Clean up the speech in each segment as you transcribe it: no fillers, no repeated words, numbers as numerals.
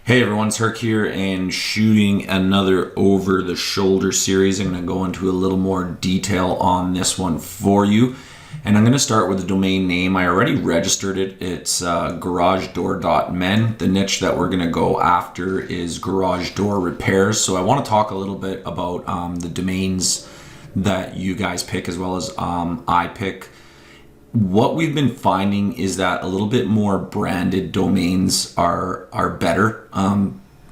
Hey everyone, it's Herc here and shooting another over the shoulder series. I'm going to go into a little more detail on this one for you. And I'm going to start with the domain name. I already registered it. It's garagedoor.men. The niche that we're going to go after is garage door repairs. So I want to talk a little bit about the domains that you guys pick as well as I pick. What we've been finding is that a little bit more branded domains are better.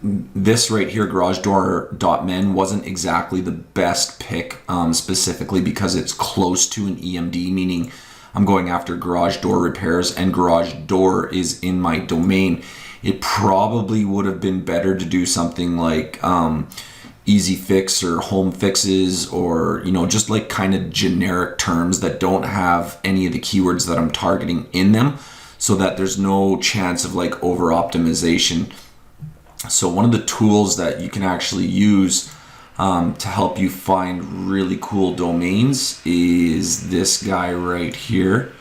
This right here, garagedoor.men, wasn't exactly the best pick specifically because it's close to an EMD, meaning I'm going after garage door repairs and garage door is in my domain. It probably would have been better to do something like Easy Fix or Home Fixes, or just like kind of generic terms that don't have any of the keywords that I'm targeting in them, so that there's no chance of like over optimization. So one of the tools that you can actually use to help you find really cool domains is this guy right here.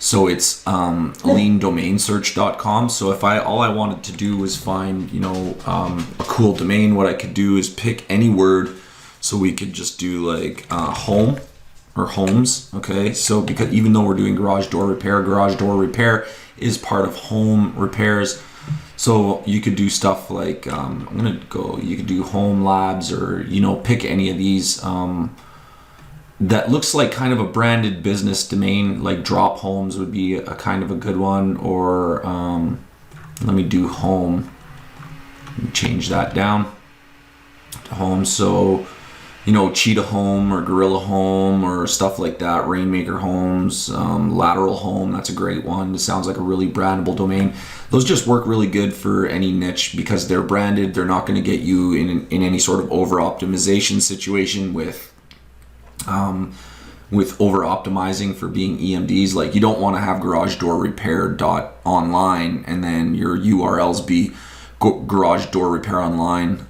So it's leandomainsearch.com. So if all I wanted to do was find, a cool domain, what I could do is pick any word. So we could just do like home or homes. Okay. So because even though we're doing garage door repair is part of home repairs. So you could do stuff like, you could do home labs or, pick any of these, that looks like kind of a branded business domain, like Drop Homes would be a kind of a good one, or let me do home, change that down to home. So, Cheetah Home or Gorilla Home or stuff like that, Rainmaker Homes, Lateral Home, that's a great one. It sounds like a really brandable domain. Those just work really good for any niche because they're branded. They're not going to get you in any sort of over optimization situation with over optimizing for being EMDs. Like, you don't want to have garage door repair online and then your URLs be garage door repair online,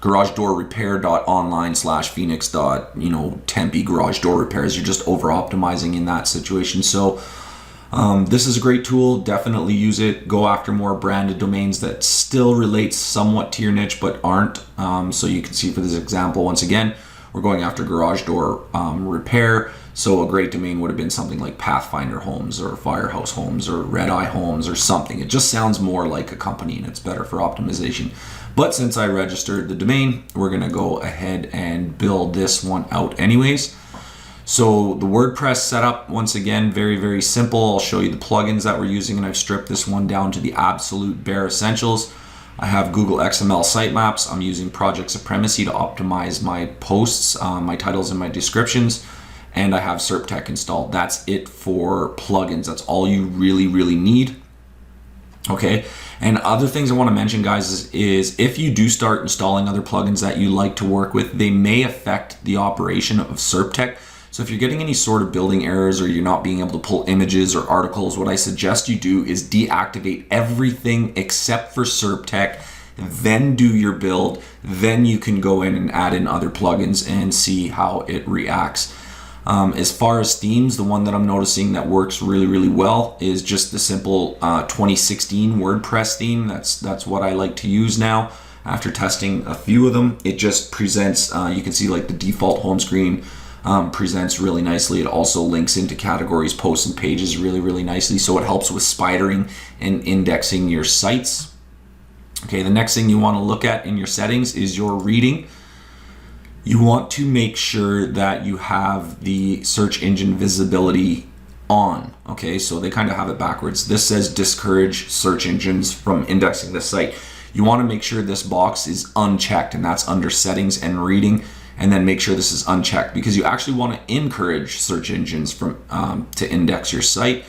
garage door repair.online / Phoenix Tempe garage door repairs. You're just over optimizing in that situation. So this is a great tool. Definitely use it. Go after more branded domains that still relate somewhat to your niche but aren't. So you can see for this example, once again, we're going after garage door repair. So a great domain would have been something like Pathfinder Homes or Firehouse Homes or Red Eye Homes or something. It just sounds more like a company and it's better for optimization. But since I registered the domain, we're going to go ahead and build this one out anyways. So the WordPress setup, once again, very, very simple. I'll show you the plugins that we're using, and I've stripped this one down to the absolute bare essentials. I have Google XML sitemaps. I'm using Project Supremacy to optimize my posts, my titles, and my descriptions. And I have SERPTech installed. That's it for plugins. That's all you really, really need. Okay. And other things I want to mention, guys, is if you do start installing other plugins that you like to work with, they may affect the operation of SERPTech. So if you're getting any sort of building errors or you're not being able to pull images or articles, what I suggest you do is deactivate everything except for SERPTech, then do your build. Then you can go in and add in other plugins and see how it reacts. As far as themes, the one that I'm noticing that works really, really well is just the simple 2016 WordPress theme. That's what I like to use now. After testing a few of them, it just presents, you can see like the default home screen presents really nicely. It also links into categories, posts, and pages really, really nicely. So it helps with spidering and indexing your sites. Okay, the next thing you want to look at in your settings is your reading. You want to make sure that you have the search engine visibility on. Okay, so they kind of have it backwards. This says discourage search engines from indexing the site. You want to make sure this box is unchecked, and that's under settings and reading. And then make sure this is unchecked because you actually want to encourage search engines from to index your site.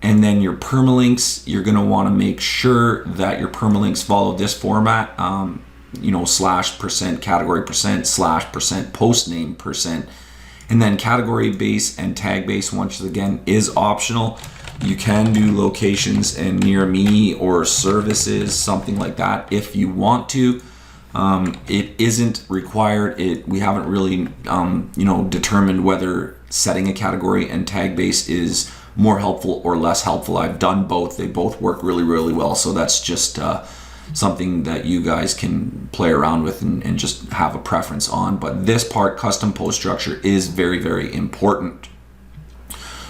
And then your permalinks, you're going to want to make sure that your permalinks follow this format, /% category %/ post name %. And then category base and tag base, once again, is optional. You can do locations and near me or services, something like that if you want to. It isn't required. We haven't really, determined whether setting a category and tag base is more helpful or less helpful. I've done both. They both work really, really well. So that's just something that you guys can play around with and just have a preference on. But this part, custom post structure, is very, very important.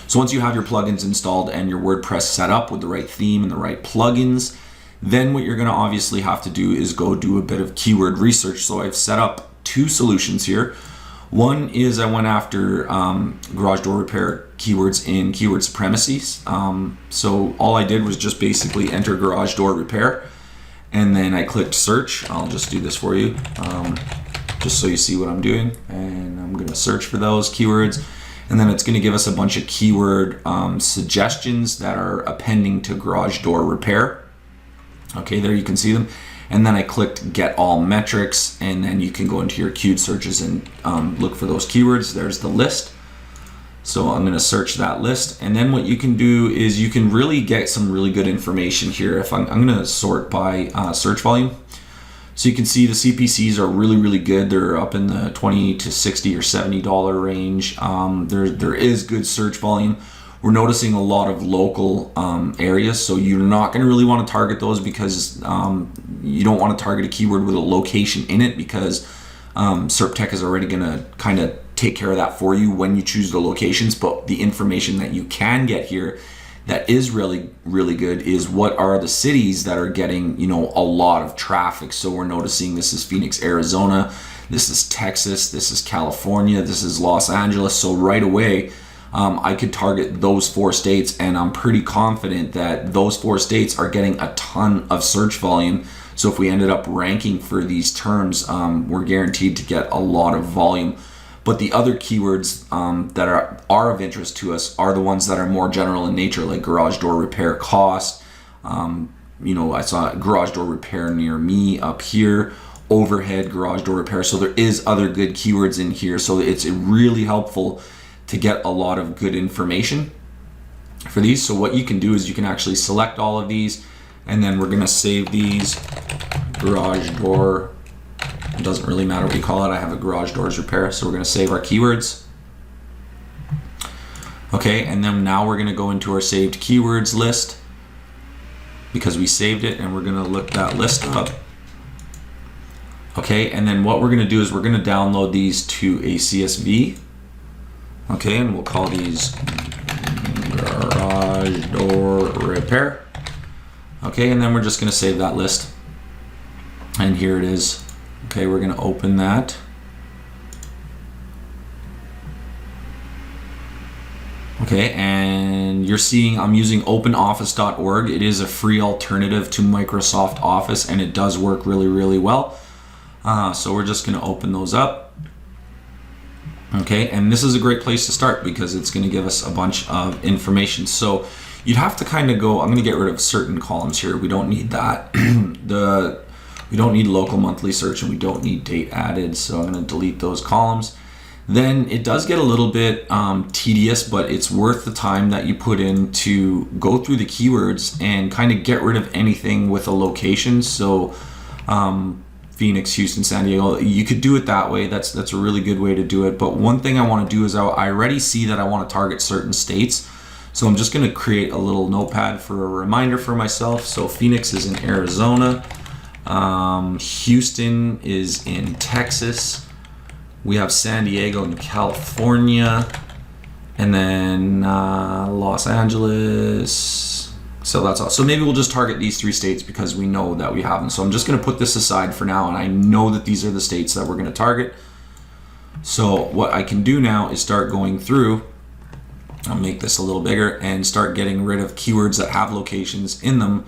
So once you have your plugins installed and your WordPress set up with the right theme and the right plugins, then what you're going to obviously have to do is go do a bit of keyword research. So I've set up 2 solutions here. One is I went after garage door repair keywords in keyword supremacies. So all I did was just basically enter garage door repair, and then I clicked search. I'll just do this for you, just so you see what I'm doing. And I'm going to search for those keywords, and then it's going to give us a bunch of keyword suggestions that are appending to garage door repair. Okay, there you can see them. And then I clicked get all metrics, and then you can go into your queued searches and look for those keywords. There's the list. So I'm going to search that list. And then what you can do is you can really get some really good information here. If I'm going to sort by search volume. So you can see the CPCs are really, really good. They're up in the $20 to $60 or $70 range. There is good search volume. We're noticing a lot of local areas, so you're not going to really want to target those, because you don't want to target a keyword with a location in it, because SERPTech is already going to kind of take care of that for you when you choose the locations. But the information that you can get here that is really, really good is what are the cities that are getting, you know, a lot of traffic. So we're noticing this is Phoenix, Arizona, this is Texas, this is California, this is Los Angeles. So right away, I could target those 4 states, and I'm pretty confident that those 4 states are getting a ton of search volume. So if we ended up ranking for these terms, we're guaranteed to get a lot of volume. But the other keywords that are of interest to us are the ones that are more general in nature, like garage door repair cost. You know, I saw garage door repair near me up here, overhead garage door repair. So there is other good keywords in here. So it's really helpful to get a lot of good information for these. So what you can do is you can actually select all of these, and then we're going to save these garage door. It doesn't really matter what you call it. I have a garage doors repair. So we're going to save our keywords. Okay, and then now we're going to go into our saved keywords list, because we saved it, and we're going to look that list up. Okay, and then what we're going to do is we're going to download these to a CSV. Okay, and we'll call these garage door repair. Okay, and then we're just going to save that list. And here it is. Okay, we're going to open that. Okay, and you're seeing I'm using openoffice.org. It is a free alternative to Microsoft Office, and it does work really, really well. So we're just going to open those up. Okay, and this is a great place to start, because it's going to give us a bunch of information. So you'd have to kind of go, I'm going to get rid of certain columns here. We don't need that. We don't need local monthly search, and we don't need date added. So I'm going to delete those columns. Then it does get a little bit tedious, but it's worth the time that you put in to go through the keywords and kind of get rid of anything with a location. So Phoenix, Houston, San Diego, you could do it that way. That's a really good way to do it. But one thing I want to do is I already see that I want to target certain states. So I'm just going to create a little notepad for a reminder for myself. So Phoenix is in Arizona. Houston is in Texas. We have San Diego in California. And then Los Angeles. So that's all. So maybe we'll just target these 3 states because we know that we have them. So I'm just going to put this aside for now, and I know that these are the states that we're going to target. So what I can do now is start going through. I'll make this a little bigger and start getting rid of keywords that have locations in them,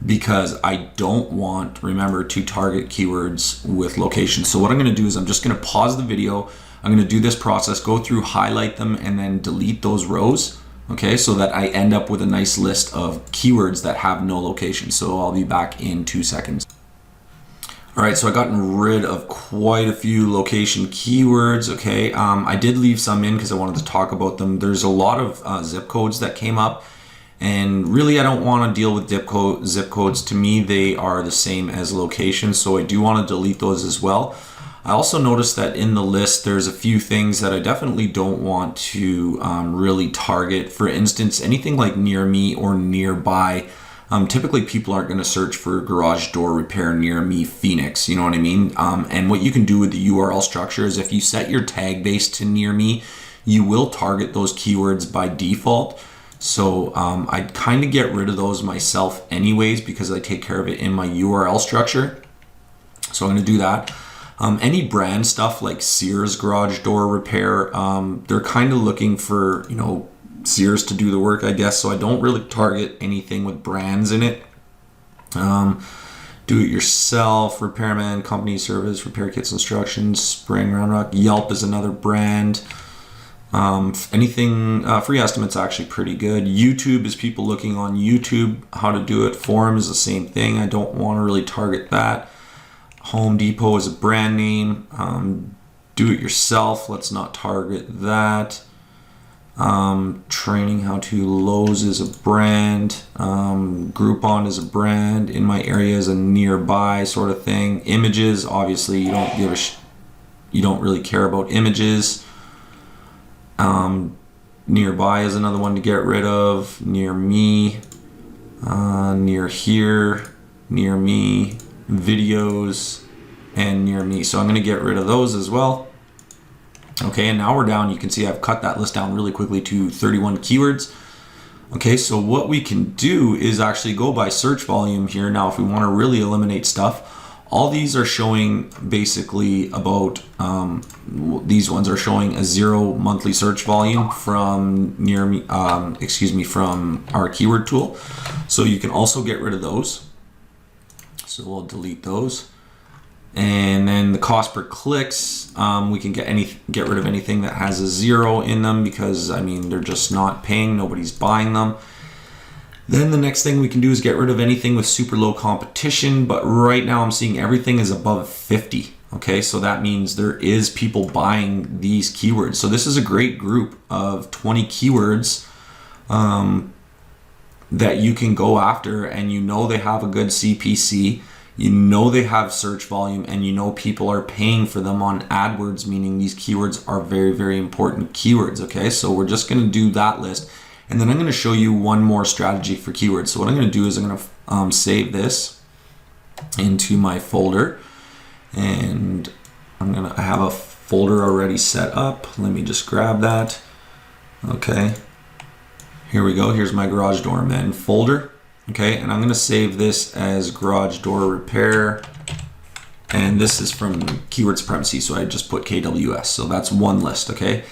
because I don't want, remember, to target keywords with locations. So what I'm going to do is I'm just going to pause the video. I'm going to do this process, go through, highlight them, and then delete those rows. Okay, so that I end up with a nice list of keywords that have no location. So I'll be back in 2 seconds. All right, so I've gotten rid of quite a few location keywords. Okay, I did leave some in because I wanted to talk about them. There's a lot of zip codes that came up, and really I don't want to deal with zip codes. To me, they are the same as locations, so I do want to delete those as well. I also noticed that in the list, there's a few things that I definitely don't want to really target. For instance, anything like near me or nearby. typically people aren't going to search for garage door repair near me Phoenix, you know what I mean? And what you can do with the URL structure is if you set your tag base to near me, you will target those keywords by default. So I'd kind of get rid of those myself anyways, because I take care of it in my URL structure. So I'm going to do that. Any brand stuff like Sears garage door repair, they're kind of looking for, you know, Sears to do the work, I guess. So I don't really target anything with brands in it. Do it yourself, repairman, company service, repair kits, instructions, Spring, Round Rock. Yelp is another brand. Anything, free estimates actually pretty good. YouTube is people looking on YouTube how to do it. Forum is the same thing. I don't want to really target that. Home Depot is a brand name. Do it yourself, let's not target that. Training how to Lowe's is a brand. Groupon is a brand. In my area is a nearby sort of thing. Images, obviously you don't give a you don't really care about images. Nearby is another one to get rid of. Near me, near here, near me, videos, and near me. So I'm going to get rid of those as well. Okay, and now we're down. You can see I've cut that list down really quickly to 31 keywords. Okay, so what we can do is actually go by search volume here. Now, if we want to really eliminate stuff, all these are showing basically about, these ones are showing a 0 monthly search volume from near me, from our keyword tool. So you can also get rid of those. So we'll delete those. And then the cost per clicks, we can get rid of anything that has a 0 in them, because I mean they're just not paying, nobody's buying them. Then the next thing we can do is get rid of anything with super low competition, but right now I'm seeing everything is above 50. Okay, so that means there is people buying these keywords. So this is a great group of 20 keywords that you can go after, and you know they have a good CPC. You know they have search volume, and you know people are paying for them on AdWords, meaning these keywords are very, very important keywords. Okay, so we're just going to do that list, and then I'm going to show you one more strategy for keywords. So what I'm going to do is I'm going to save this into my folder, and I have a folder already set up. Let me just grab that. Okay, here we go. Here's my garage door men folder. Okay, and I'm going to save this as garage door repair, and this is from Keyword Supremacy, so I just put KWS, so that's one list. Okay,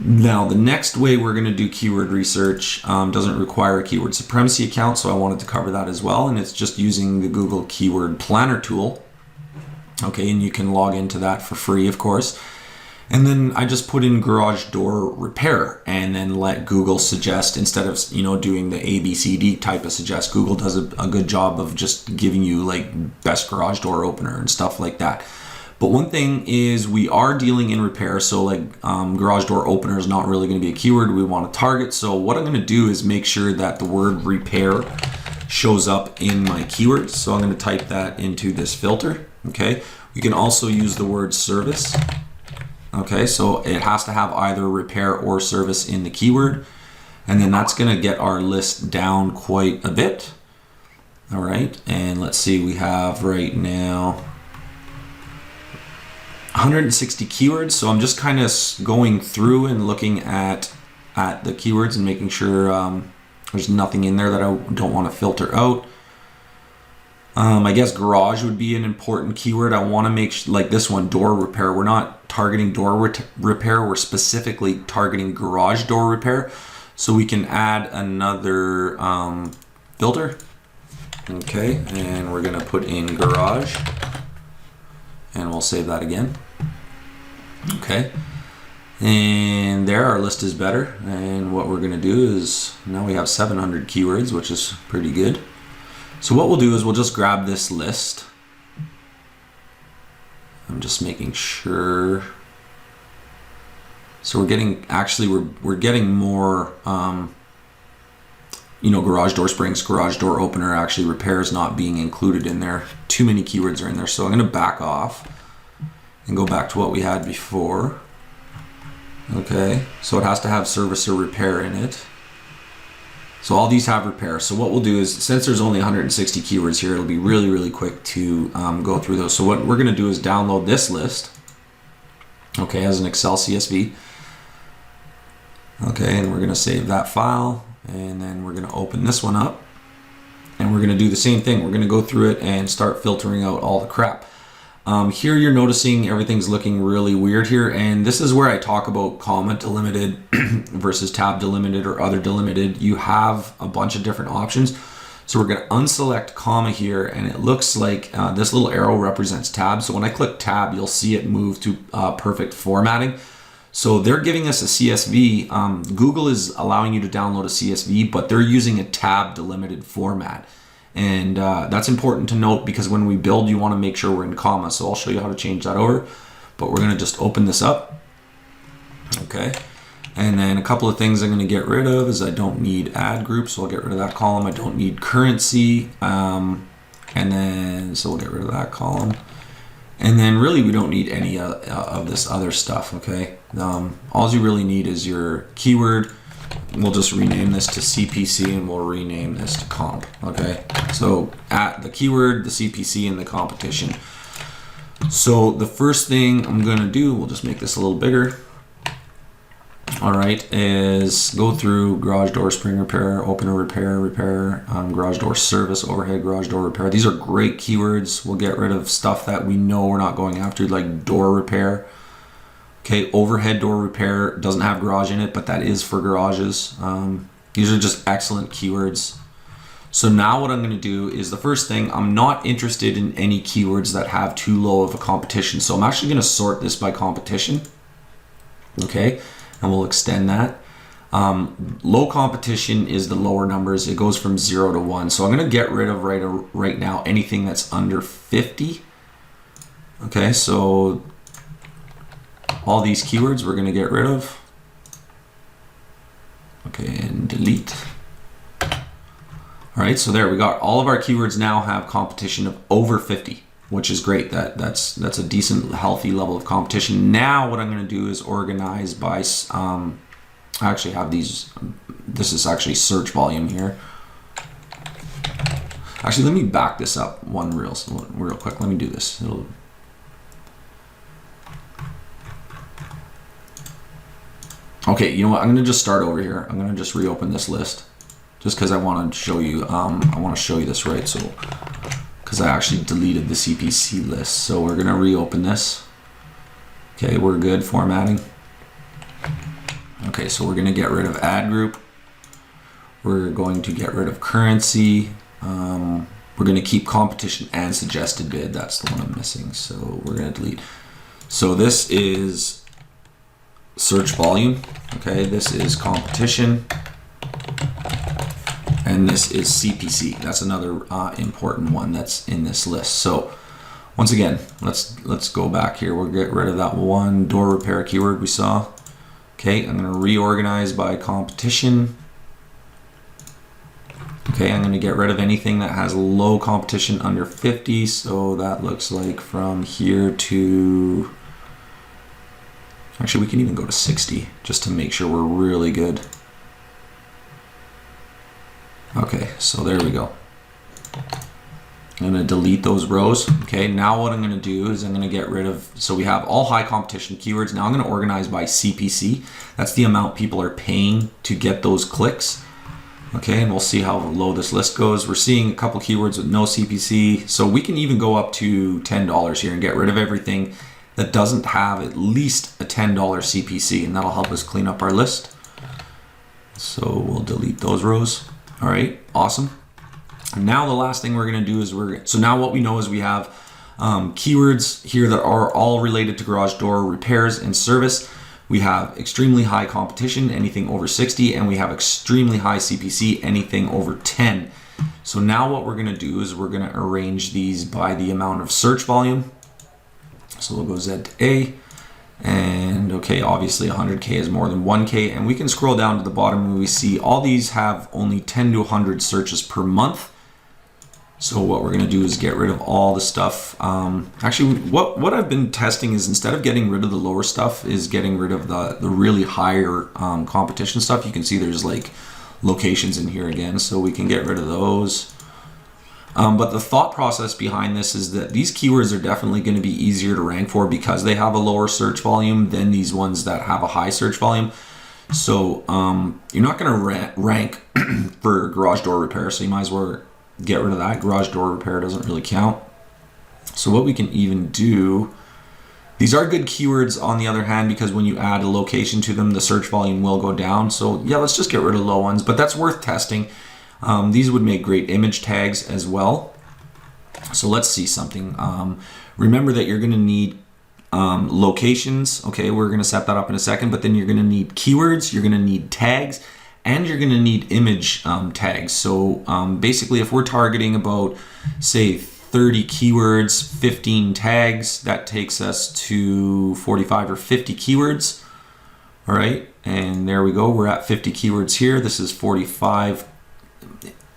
now the next way we're going to do keyword research doesn't require a Keyword Supremacy account, so I wanted to cover that as well, and it's just using the Google Keyword Planner tool. Okay, and you can log into that for free, of course. And then I just put in garage door repair, and then let Google suggest, instead of, you know, doing the ABCD type of suggest. Google does a good job of just giving you like best garage door opener and stuff like that. But one thing is we are dealing in repair, so like garage door opener is not really going to be a keyword we want to target. So what I'm going to do is make sure that the word repair shows up in my keywords. So I'm going to type that into this filter. Okay, you can also use the word service. Okay, so it has to have either repair or service in the keyword, and then that's going to get our list down quite a bit. All right, and let's see, we have right now 160 keywords. So I'm just kind of going through and looking at the keywords and making sure there's nothing in there that I don't want to filter out. I guess garage would be an important keyword. I want to make like this one, door repair. We're not targeting door repair. We're specifically targeting garage door repair. So we can add another filter. Okay, and we're going to put in garage, and we'll save that again. Okay, and there our list is better. And what we're going to do is now we have 700 keywords, which is pretty good. So what we'll do is we'll just grab this list. I'm just making sure. So we're getting, actually we're getting more, you know, garage door springs, garage door opener, actually repairs not being included in there. Too many keywords are in there. So I'm going to back off and go back to what we had before. Okay, so it has to have service or repair in it. So all these have repair. So what we'll do is, since there's only 160 keywords here, it'll be really, really quick to go through those. So what we're going to do is download this list, okay, as an Excel CSV. Okay, and we're going to save that file, and then we're going to open this one up, and we're going to do the same thing. We're going to go through it and start filtering out all the crap. Here you're noticing everything's looking really weird here, and this is where I talk about comma delimited versus tab delimited or other delimited. You have a bunch of different options. So we're going to unselect comma here, and it looks like this little arrow represents tab. So when I click tab, you'll see it move to perfect formatting. So they're giving us a CSV. Google is allowing you to download a CSV, but they're using a tab delimited format. And that's important to note, because when we build, you want to make sure we're in comma. So I'll show you how to change that over, but we're going to just open this up. Okay. And then a couple of things I'm going to get rid of is I don't need ad group, so I'll get rid of that column. I don't need currency. And then, so we'll get rid of that column. And then really we don't need any of this other stuff, okay? All you really need is your keyword. We'll just rename this to CPC, and we'll rename this to comp, okay? So at the keyword, the CPC, and the competition. So the first thing I'm gonna do, we'll just make this a little bigger. All right, is go through garage door spring repair, opener repair, garage door service, overhead garage door repair. These are great keywords. We'll get rid of stuff that we know we're not going after, like door repair. Okay, overhead door repair doesn't have garage in it, but that is for garages. These are just excellent keywords. So now what I'm going to do is, the first thing, I'm not interested in any keywords that have too low of a competition. So I'm actually going to sort this by competition. Okay, and we'll extend that. Low competition is the lower numbers. It goes from 0 to 1. So I'm going to get rid of right now anything that's under 50. Okay, so all these keywords we're going to get rid of. Okay, and delete. All right, so there we got all of our keywords now have competition of over 50, which is great. That's a decent, healthy level of competition. Now what I'm going to do is organize by, I actually have these, this is actually search volume here. Actually, let me back this up real quick. Let me do this. Okay, you know what? I'm going to just start over here. I'm going to just reopen this list, just because I want to show you. I want to show you this, right? So, because I actually deleted the CPC list, so we're going to reopen this. Okay, we're good. Formatting. Okay, so we're going to get rid of ad group. We're going to get rid of currency. We're going to keep competition and suggested bid. That's the one I'm missing. So we're going to delete. So this is search volume. Okay, this is competition, and this is CPC. That's another important one that's in this list. So once again, let's go back here. We'll get rid of that one door repair keyword we saw. Okay, I'm going to reorganize by competition. Okay, I'm going to get rid of anything that has low competition under 50. So that looks like from here to, actually we can even go to 60 just to make sure we're really good. Okay, so there we go. I'm going to delete those rows. Okay, now what I'm going to do is I'm going to get rid of, so we have all high competition keywords. Now I'm going to organize by CPC. That's the amount people are paying to get those clicks. Okay, and we'll see how low this list goes. We're seeing a couple keywords with no CPC. So we can even go up to $10 here and get rid of everything that doesn't have at least a $10 CPC, and that'll help us clean up our list. So we'll delete those rows. All right, awesome. And now the last thing we're going to do is so now what we know is we have keywords here that are all related to garage door repairs and service. We have extremely high competition, anything over 60, and we have extremely high CPC, anything over 10. So now what we're going to do is we're going to arrange these by the amount of search volume. So we'll go Z to A, and okay, obviously 100K is more than 1K, and we can scroll down to the bottom and we see all these have only 10 to 100 searches per month. So what we're going to do is get rid of all the stuff. Actually, what I've been testing is, instead of getting rid of the lower stuff, is getting rid of the really higher competition stuff. You can see there's like locations in here again, so we can get rid of those. But the thought process behind this is that these keywords are definitely going to be easier to rank for because they have a lower search volume than these ones that have a high search volume. So you're not going to rank for garage door repair, so you might as well get rid of that. Garage door repair doesn't really count. So what we can even do, these are good keywords on the other hand, because when you add a location to them, the search volume will go down. So yeah, let's just get rid of low ones, but that's worth testing. These would make great image tags as well. So let's see something. Remember that you're going to need locations. Okay, we're going to set that up in a second, but then you're going to need keywords, you're going to need tags, and you're going to need image tags. So basically, if we're targeting about, say, 30 keywords, 15 tags, that takes us to 45 or 50 keywords. All right, and there we go. We're at 50 keywords here. This is 45.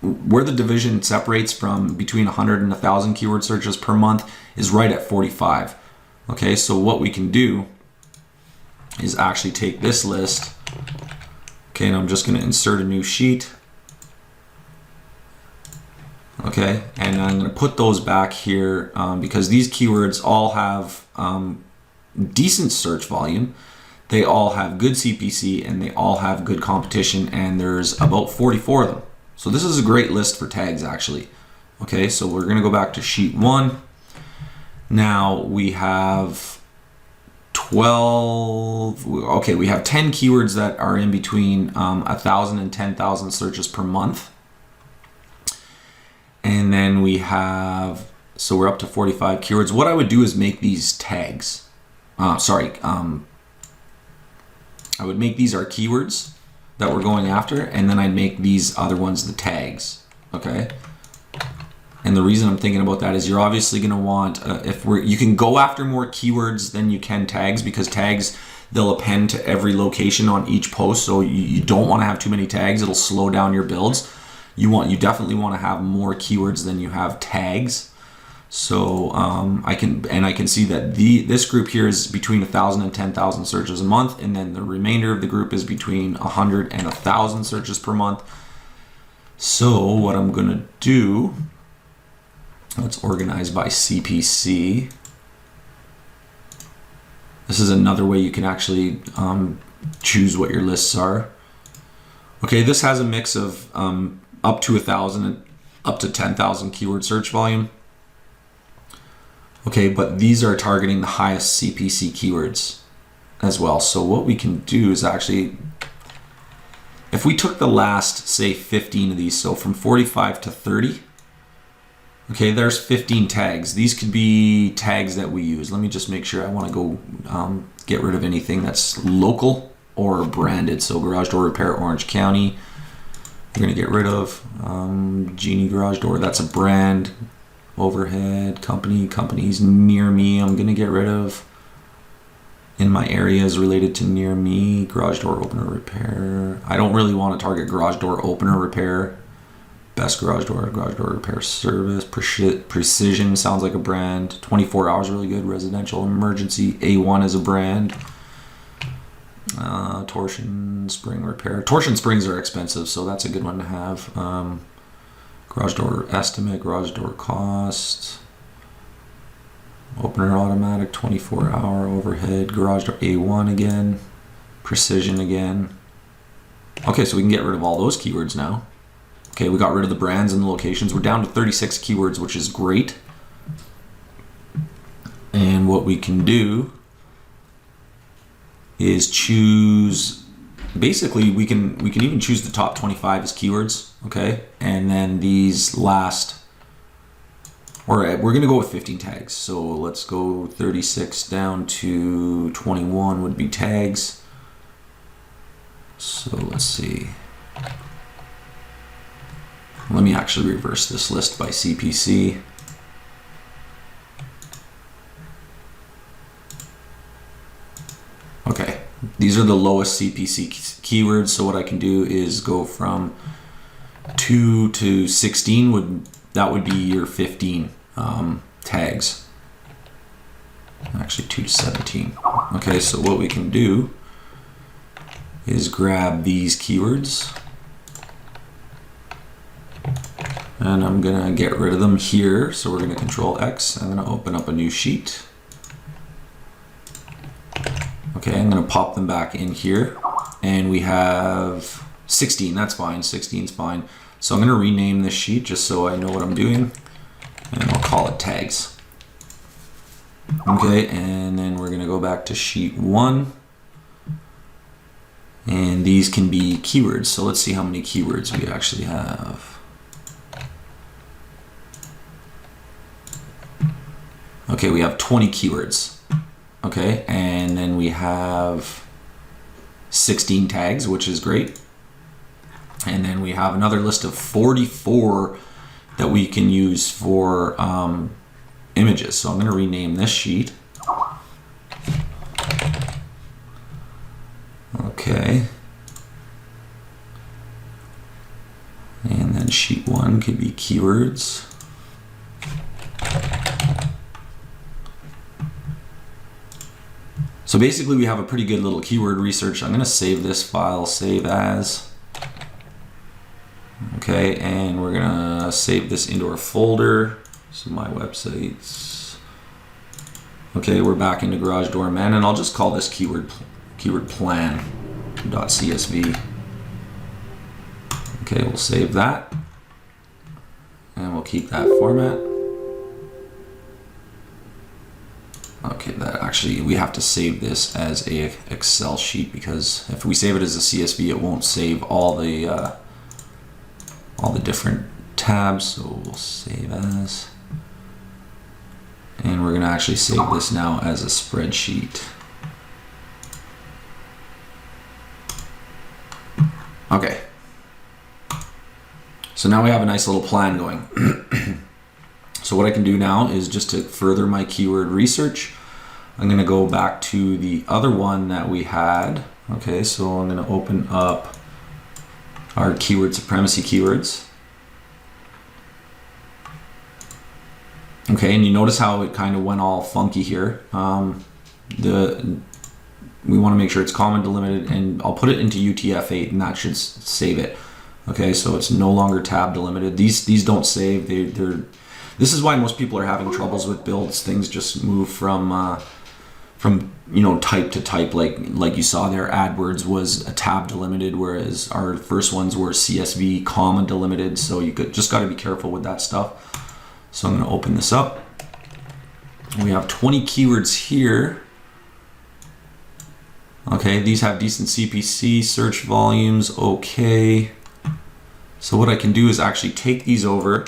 Where the division separates from between 100 and 1,000 keyword searches per month is right at 45. Okay, so what we can do is actually take this list. Okay, and I'm just going to insert a new sheet. Okay, and I'm going to put those back here because these keywords all have decent search volume. They all have good CPC and they all have good competition, and there's about 44 of them. So this is a great list for tags actually. Okay, so we're going to go back to sheet 1. Now we have 12, okay, we have 10 keywords that are in between 1,000 and 10,000 searches per month. And then we have, so we're up to 45 keywords. What I would do is make these tags. I would make these our keywords that we're going after, and then I'd make these other ones the tags. Okay. And the reason I'm thinking about that is you're obviously going to want, you can go after more keywords than you can tags, because tags, they'll append to every location on each post. So you don't want to have too many tags. It'll slow down your builds. You definitely want to have more keywords than you have tags. So I can see that this group here is between 1,000 and 10,000 searches a month, and then the remainder of the group is between 100 and 1,000 searches per month. So what I'm gonna do, let's organize by CPC. This is another way you can actually choose what your lists are. Okay, this has a mix of up to 1,000 and up to 10,000 keyword search volume. Okay, but these are targeting the highest CPC keywords as well. So what we can do is actually, if we took the last, say, 15 of these, so from 45 to 30, okay, there's 15 tags. These could be tags that we use. Let me just make sure. I want to go get rid of anything that's local or branded. So garage door repair, Orange County. We're going to get rid of Genie Garage Door. That's a brand. Overhead, companies near me, I'm going to get rid of. In my areas related to near me, garage door opener repair. I don't really want to target garage door opener repair. Best garage door repair service. Precision sounds like a brand. 24 hours, really good. Residential emergency, A1 is a brand. Torsion spring repair. Torsion springs are expensive, so that's a good one to have. Garage door estimate, garage door cost, opener automatic, 24-hour overhead, garage door A1 again, precision again. Okay, so we can get rid of all those keywords now. Okay, we got rid of the brands and the locations. We're down to 36 keywords, which is great. And what we can do is choose, basically we can even choose the top 25 as keywords. Okay, and then these last, we're going to go with 15 tags. So let's go 36 down to 21 would be tags. So let's see. Let me actually reverse this list by CPC. Okay, these are the lowest CPC keywords. So what I can do is go from 2 to 16 that would be your 15 tags. Actually 2 to 17. Okay, so what we can do is grab these keywords. And I'm gonna get rid of them here. So we're gonna Control X. I'm gonna open up a new sheet. Okay, I'm gonna pop them back in here. And we have 16, that's fine, 16 is fine. So I'm gonna rename this sheet just so I know what I'm doing. And I'll call it tags. Okay, and then we're gonna go back to sheet 1. And these can be keywords. So let's see how many keywords we actually have. Okay, we have 20 keywords. Okay, and then we have 16 tags, which is great. And then we have another list of 44 that we can use for images. So I'm going to rename this sheet. Okay. And then sheet 1 could be keywords. So basically we have a pretty good little keyword research. I'm going to save this file, save as. Okay, and we're going to save this into our folder. So my websites. Okay, we're back into Garage Door Man, and I'll just call this keyword plan.csv. Okay, we'll save that. And we'll keep that format. Okay, that actually, we have to save this as a Excel sheet, because if we save it as a CSV, it won't save all the different tabs. So we'll save as, and we're gonna actually save this now as a spreadsheet. Okay. So now we have a nice little plan going. So what I can do now is, just to further my keyword research, I'm going to go back to the other one that we had. Okay, so I'm going to open up our keyword supremacy keywords. Okay, and you notice how it kind of went all funky here. We want to make sure it's comma delimited, and I'll put it into UTF-8, and that should save it. Okay, so it's no longer tab delimited. These don't save. This is why most people are having troubles with builds. Things just move from type to type, like you saw there. AdWords was a tab delimited, whereas our first ones were CSV comma delimited. So you just got to be careful with that stuff. So I'm going to open this up. We have 20 keywords here. Okay, these have decent CPC, search volumes, okay. So what I can do is actually take these over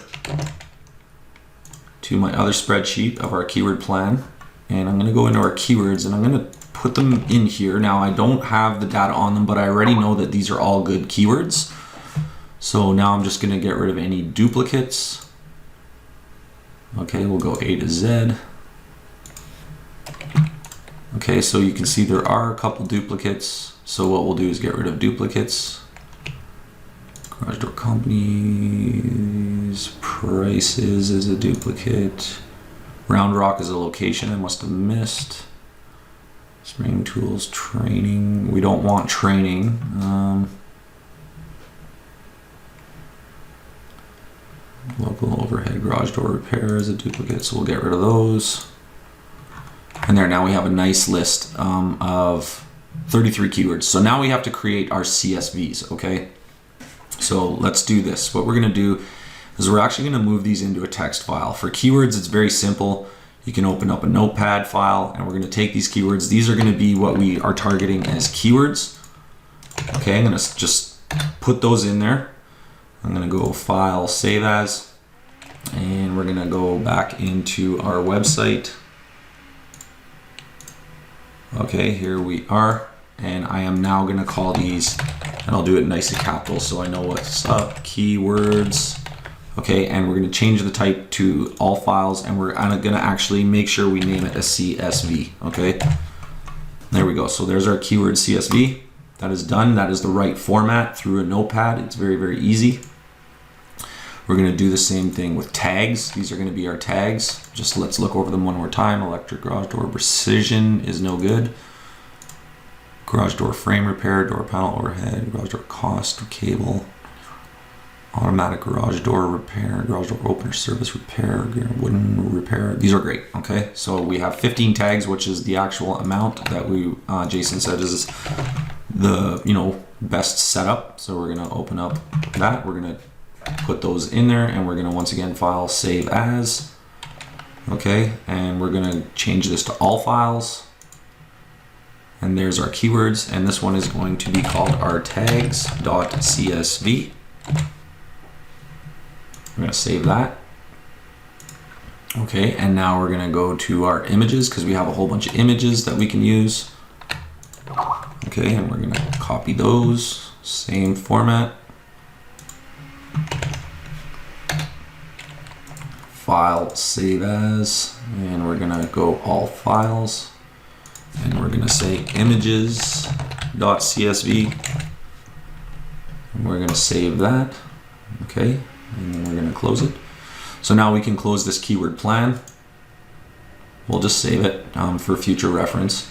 to my other spreadsheet of our keyword plan, and I'm going to go into our keywords and I'm going to put them in here. Now I don't have the data on them, but I already know that these are all good keywords. So now I'm just going to get rid of any duplicates. Okay, we'll go A to Z. Okay, so you can see there are a couple duplicates. So what we'll do is get rid of duplicates. Garage Door Companies, prices is a duplicate. Round Rock is a location I must have missed. Spring Tools, training. We don't want training. Local overhead garage door repair is a duplicate, so we'll get rid of those. And there, now we have a nice list of 33 keywords. So now we have to create our CSVs, okay? So let's do this. What we're gonna do is we're actually gonna move these into a text file. For keywords, it's very simple. You can open up a notepad file, and we're gonna take these keywords. These are gonna be what we are targeting as keywords. Okay, I'm gonna just put those in there. I'm gonna go File, Save As, and we're gonna go back into our website. Okay, here we are, and I am now gonna call these, and I'll do it nice and capital so I know what's up, keywords. Okay, and we're gonna change the type to all files, and we're gonna actually make sure we name it a CSV, okay? There we go, so there's our keyword CSV. That is done, that is the right format through a notepad. It's very, very easy. We're gonna do the same thing with tags. These are gonna be our tags. Just let's look over them one more time. Electric garage door precision is no good. Garage door frame repair, door panel overhead, garage door cost, cable. automatic garage door repair, garage door opener service repair, wooden repair. These are great. Okay, so we have 15 tags, which is the actual amount that we Jason said is the best setup. So we're gonna open up that. We're gonna put those in there, and we're gonna once again file save as. Okay, and we're gonna change this to all files. And there's our keywords, and this one is going to be called our tags.csv. We're gonna save that. Okay, and now we're gonna go to our images because we have a whole bunch of images that we can use. Okay, and we're gonna copy those, same format. File, save as, and we're gonna go all files. And we're gonna say images.csv, and we're gonna save that. Okay, and then we're gonna close it. So now we can close this keyword plan. We'll just save it for future reference.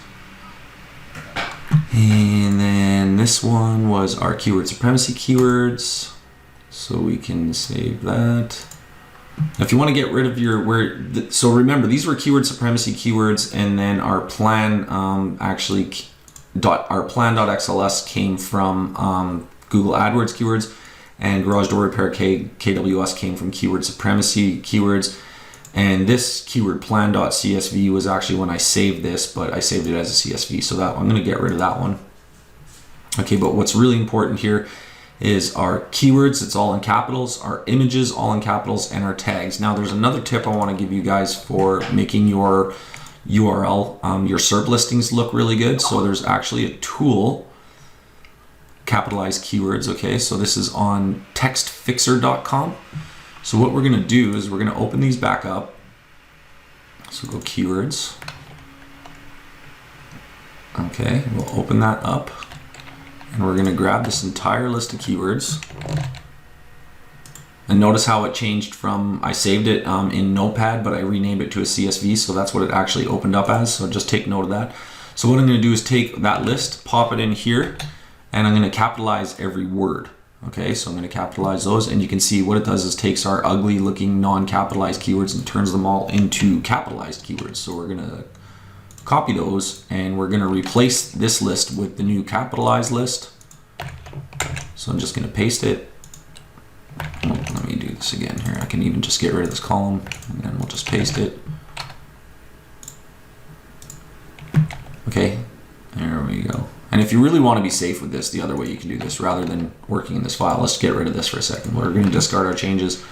And then this one was our keyword supremacy keywords, so we can save that. If you want to get rid of so remember, these were keyword supremacy keywords, and then our plan our plan.xls came from Google AdWords keywords, and garage door repair KWS came from keyword supremacy keywords. And this keyword plan.csv was actually when I saved this, but I saved it as a CSV, so that I'm going to get rid of that one. Okay, but what's really important here is our keywords, it's all in capitals, our images all in capitals, and our tags. Now there's another tip I want to give you guys for making your URL, your SERP listings look really good. So there's actually a tool, capitalize keywords. Okay, so this is on textfixer.com. So what we're gonna do is we're gonna open these back up. So go keywords. Okay, we'll open that up. And we're gonna grab this entire list of keywords. And notice how it changed from, I saved it in Notepad, but I renamed it to a CSV, so that's what it actually opened up as, so just take note of that. So what I'm gonna do is take that list, pop it in here, and I'm gonna capitalize every word. Okay, so I'm gonna capitalize those, and you can see what it does is takes our ugly looking non-capitalized keywords and turns them all into capitalized keywords. So we're gonna copy those, and we're going to replace this list with the new capitalized list. So I'm just going to paste it. Let me do this again here. I can even just get rid of this column, and then we'll just paste it. Okay, there we go. And if you really want to be safe with this, the other way you can do this, rather than working in this file, let's get rid of this for a second. We're going to discard our changes.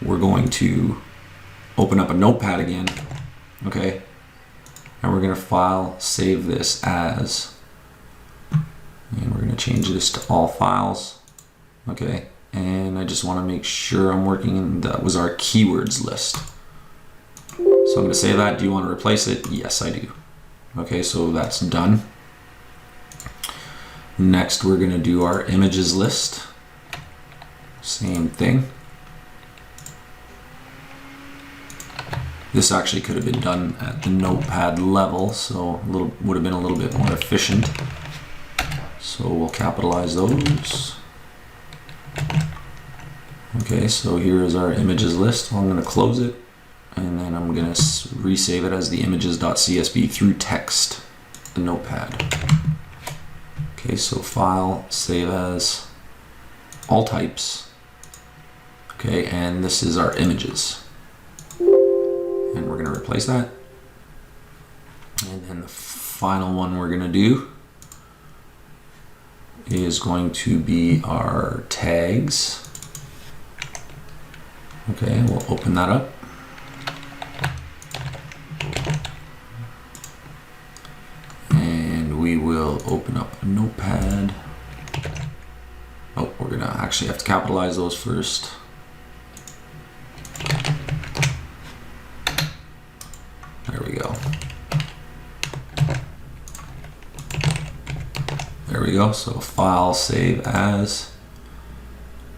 We're going to open up a Notepad again. Okay. And we're going to file, save this as, and we're going to change this to all files. Okay, and I just want to make sure I'm working in, that was our keywords list. So I'm going to say that. Do you want to replace it? Yes, I do. Okay, so that's done. Next, we're going to do our images list. Same thing. This actually could have been done at the Notepad level, so would have been a little bit more efficient. So we'll capitalize those. Okay, so here is our images list. I'm going to close it, and then I'm going to resave it as the images.csv through text, the Notepad. Okay, so file, save as, all types. Okay, and this is our images. And we're going to replace that. And then the final one we're going to do is going to be our tags. Okay, we'll open that up. And we will open up a Notepad. Oh, we're going to actually have to capitalize those first. There we go. There we go. So file, save as,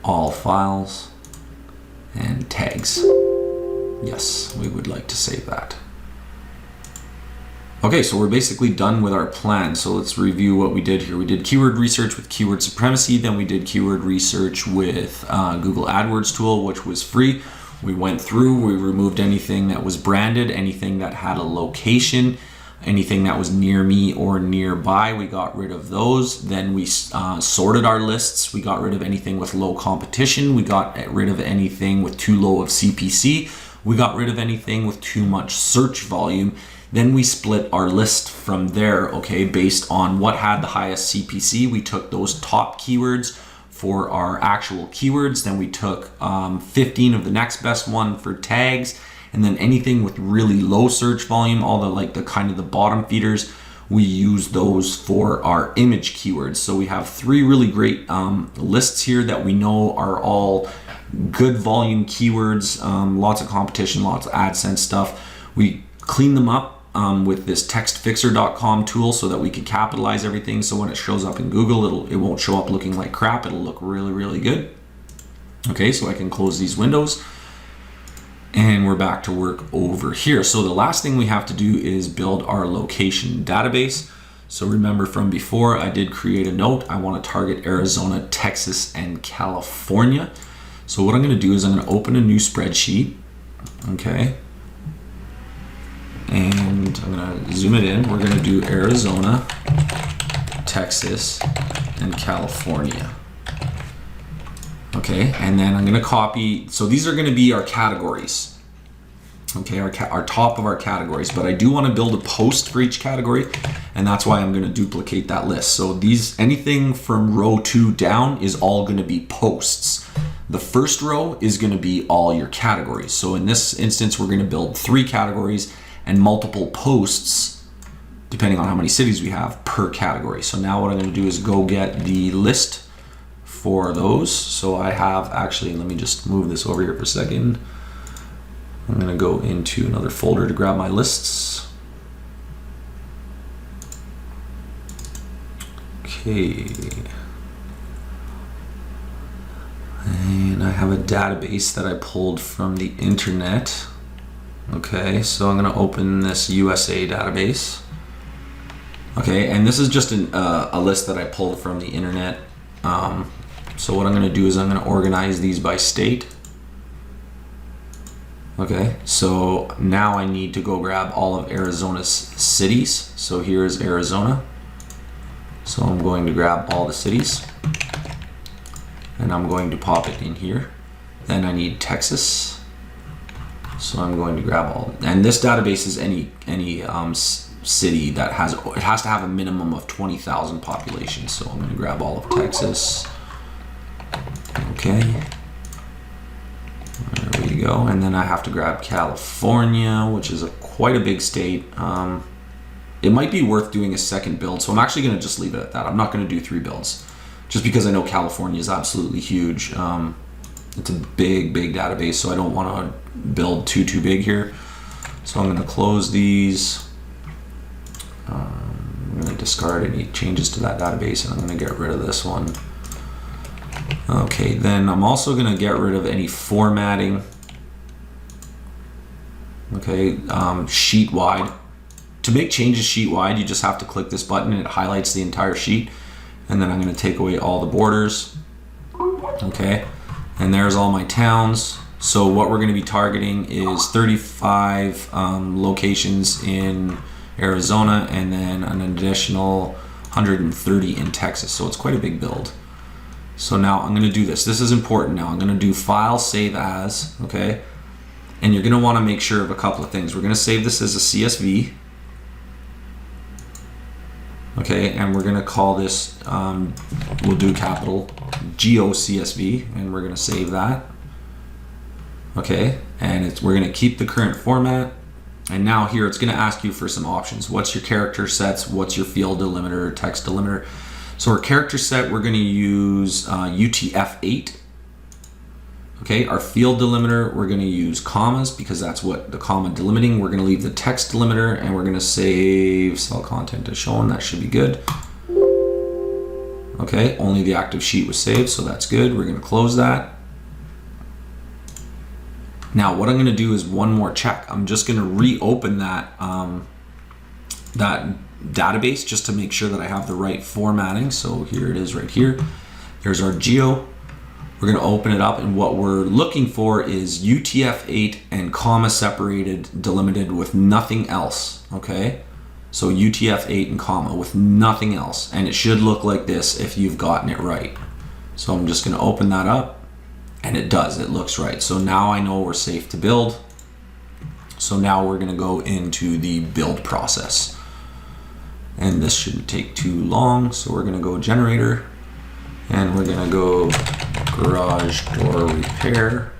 all files, and tags. Yes, we would like to save that. Okay, so we're basically done with our plan. So let's review what we did here. We did keyword research with keyword supremacy. Then we did keyword research with Google AdWords tool, which was free. We went through, we removed anything that was branded, anything that had a location, anything that was near me or nearby. We got rid of those. Then we sorted our lists. We got rid of anything with low competition. We got rid of anything with too low of CPC. We got rid of anything with too much search volume. Then we split our list from there, okay, based on what had the highest CPC. We took those top keywords for our actual keywords. Then we took 15 of the next best one for tags, and then anything with really low search volume, all the kind of the bottom feeders, we use those for our image keywords. So we have 3 really great lists here that we know are all good volume keywords, lots of competition, lots of AdSense stuff. We clean them up with this textfixer.com tool so that we can capitalize everything. So when it shows up in Google, it won't show up looking like crap. It'll look really, really good. Okay, so I can close these windows and we're back to work over here. So the last thing we have to do is build our location database. So remember from before, I did create a note. I want to target Arizona, Texas, and California. So what I'm going to do is I'm going to open a new spreadsheet. Okay. And I'm going to zoom it in. We're going to do Arizona, Texas, and California. Okay, and then I'm going to copy. So these are going to be our categories. Okay, our top of our categories. But I do want to build a post for each category, and that's why I'm going to duplicate that list. So anything from row 2 down is all going to be posts. The first row is going to be all your categories. So in this instance, we're going to build 3 categories and multiple posts, depending on how many cities we have per category. So now what I'm going to do is go get the list for those. So I have actually, let me just move this over here for a second. I'm going to go into another folder to grab my lists. Okay. And I have a database that I pulled from the internet. Okay, so I'm going to open this USA database. Okay, and this is just a list that I pulled from the internet. So what I'm going to do is I'm going to organize these by state. Okay, so now I need to go grab all of Arizona's cities. So here's Arizona. So I'm going to grab all the cities and I'm going to pop it in here. Then I need Texas. So I'm going to grab all, and this database is any city that has to have a minimum of 20,000 population. So I'm going to grab all of Texas. Okay. There we go. And then I have to grab California, which is quite a big state. It might be worth doing a second build. So I'm actually going to just leave it at that. I'm not going to do 3 builds just because I know California is absolutely huge. It's a big database, so I don't want to build too big here. So I'm going to close these. I'm going to discard any changes to that database, and I'm going to get rid of this one. Okay, then I'm also going to get rid of any formatting. Okay, sheet wide. To make changes sheet wide, you just have to click this button and it highlights the entire sheet. And then I'm going to take away all the borders. Okay. And there's all my towns. So what we're going to be targeting is 35 locations in Arizona and then an additional 130 in Texas. So it's quite a big build. So now I'm going to do this. This is important now. I'm going to do File, Save As, okay? And you're going to want to make sure of a couple of things. We're going to save this as a CSV. Okay, and we're going to call this, we'll do capital GOCSV, and we're going to save that. Okay, and we're going to keep the current format. And now here it's going to ask you for some options. What's your character sets? What's your field delimiter, text delimiter? So our character set, we're going to use UTF-8. Okay, our field delimiter, we're going to use commas because that's what the comma delimiting. We're going to leave the text delimiter and we're going to save cell content as shown. That should be good. Okay, only the active sheet was saved, so that's good. We're going to close that. Now what I'm going to do is one more check. I'm just going to reopen that that database just to make sure that I have the right formatting. So here it is right here. Here's our geo. We're going to open it up, and what we're looking for is UTF-8 and comma separated, delimited with nothing else, okay? So UTF-8 and comma with nothing else, and it should look like this if you've gotten it right. So I'm just going to open that up, and it does, it looks right. So now I know we're safe to build. So now we're going to go into the build process, and this shouldn't take too long. So we're going to go generator, and we're going to go garage door repair,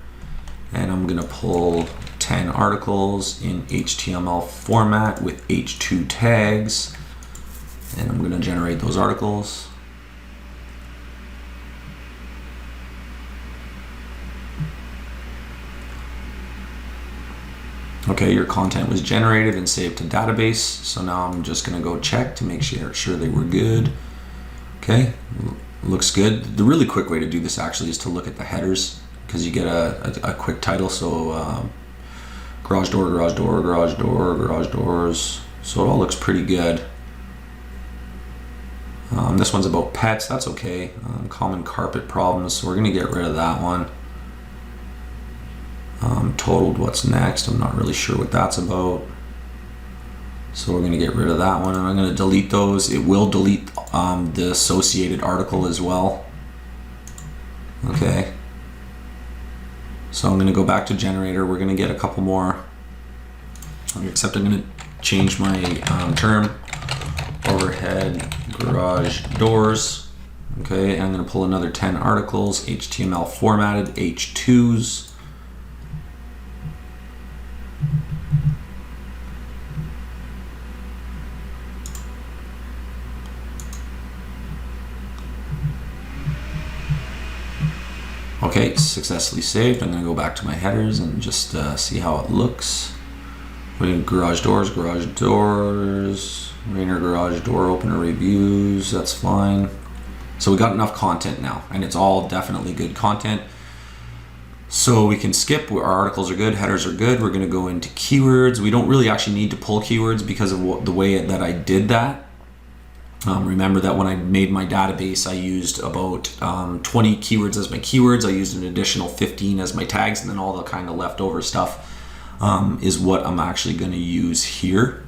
and I'm going to pull 10 articles in HTML format with H2 tags, and I'm going to generate those articles. Okay, your content was generated and saved to database. So now I'm just going to go check to make sure they were good. Okay, looks good. The really quick way to do this actually is to look at the headers, because you get a quick title. So garage door, garage door, garage door, garage doors. So it all looks pretty good. This one's about pets. That's okay. Common carpet problems. So we're going to get rid of that one. Totaled what's next. I'm not really sure what that's about. So we're going to get rid of that one, and I'm going to delete those. It will delete the associated article as well. Okay. So I'm going to go back to generator. We're going to get a couple more. Except I'm going to change my term. Overhead garage doors. Okay, I'm going to pull another 10 articles, HTML formatted, H2s. Okay, successfully saved. I'm going to go back to my headers and just see how it looks. We have garage doors, Rainer garage door opener reviews, that's fine. So we got enough content now, and it's all definitely good content. So we can skip. Our articles are good, headers are good. We're going to go into keywords. We don't really actually need to pull keywords because of the way that I did that. Remember that when I made my database, I used about 20 keywords as my keywords. I used an additional 15 as my tags, and then all the kind of leftover stuff is what I'm actually going to use here.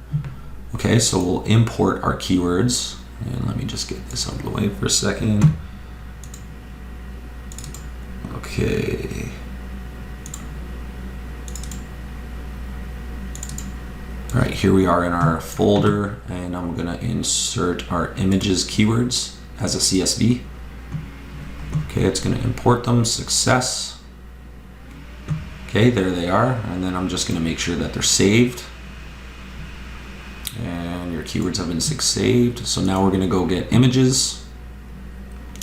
Okay, so we'll import our keywords, and let me just get this out of the way for a second. Okay. All right, here we are in our folder, and I'm gonna insert our images keywords as a CSV. Okay, it's gonna import them, success. Okay, there they are, and then I'm just gonna make sure that they're saved. And your keywords have been saved. So now we're gonna go get images.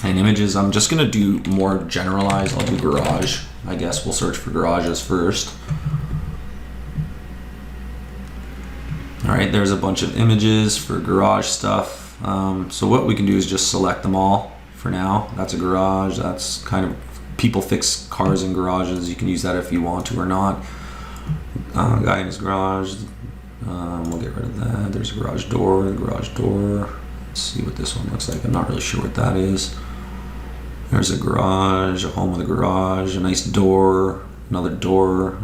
And images, I'm just gonna do more generalized. I'll do garage. I guess we'll search for garages first. All right, there's a bunch of images for garage stuff. So what we can do is just select them all for now. That's a garage. That's kind of, people fix cars in garages. You can use that if you want to or not. Guy in his garage. We'll get rid of that. There's a garage door. Let's see what this one looks like. I'm not really sure what that is. There's a garage, a home with a garage, a nice door, another door.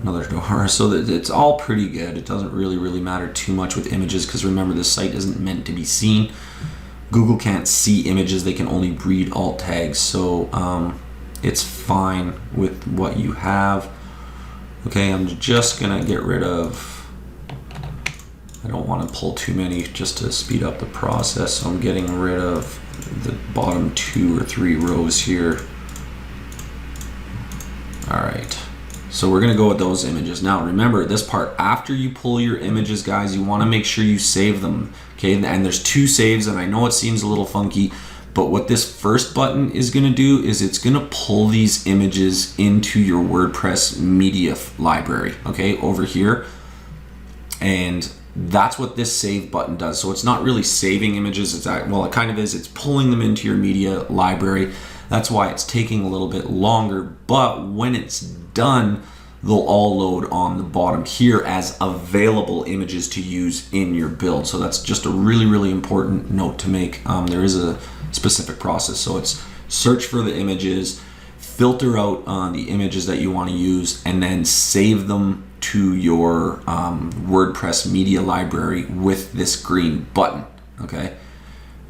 So that it's all pretty good. It doesn't really matter too much with images, because remember, this site isn't meant to be seen. Google can't see images. They can only read alt tags. So it's fine with what you have. Okay, I'm just gonna get rid of, I don't want to pull too many just to speed up the process, so I'm getting rid of the bottom 2 or 3 rows here. All right, so we're gonna go with those images. Now remember this part, after you pull your images, guys, you want to make sure you save them. Okay, and there's 2 saves, and I know it seems a little funky, but what this first button is gonna do is it's gonna pull these images into your WordPress media library, okay, over here. And that's what this save button does. So it's not really saving images. Well, it kind of is. It's pulling them into your media library. That's why it's taking a little bit longer. But when it's done, they'll all load on the bottom here as available images to use in your build. So that's just a really, really important note to make. There is a specific process. So it's search for the images, filter out the images that you want to use, and then save them to your WordPress media library with this green button, okay?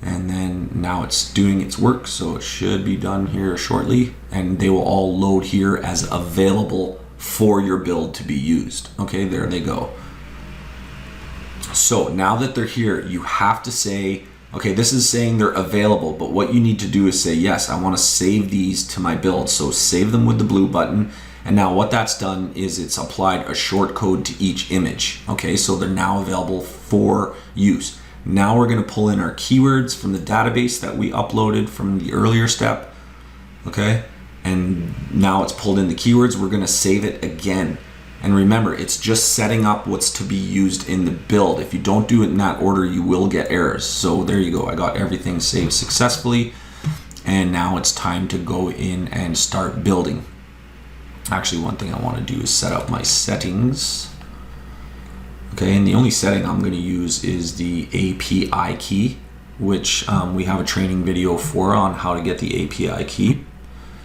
And then now it's doing its work, so it should be done here shortly, and they will all load here as available for your build to be used. Okay, there they go. So now that they're here, you have to say, okay, this is saying they're available, but what you need to do is say, yes, I want to save these to my build. So save them with the blue button. And now what that's done is it's applied a short code to each image. Okay, so they're now available for use. Now we're going to pull in our keywords from the database that we uploaded from the earlier step. Okay, and now it's pulled in the keywords. We're going to save it again. And remember, it's just setting up what's to be used in the build. If you don't do it in that order, you will get errors. So there you go. I got everything saved successfully. And now it's time to go in and start building. Actually, one thing I want to do is set up my settings. Okay, and the only setting I'm going to use is the API key, which we have a training video for on how to get the API key.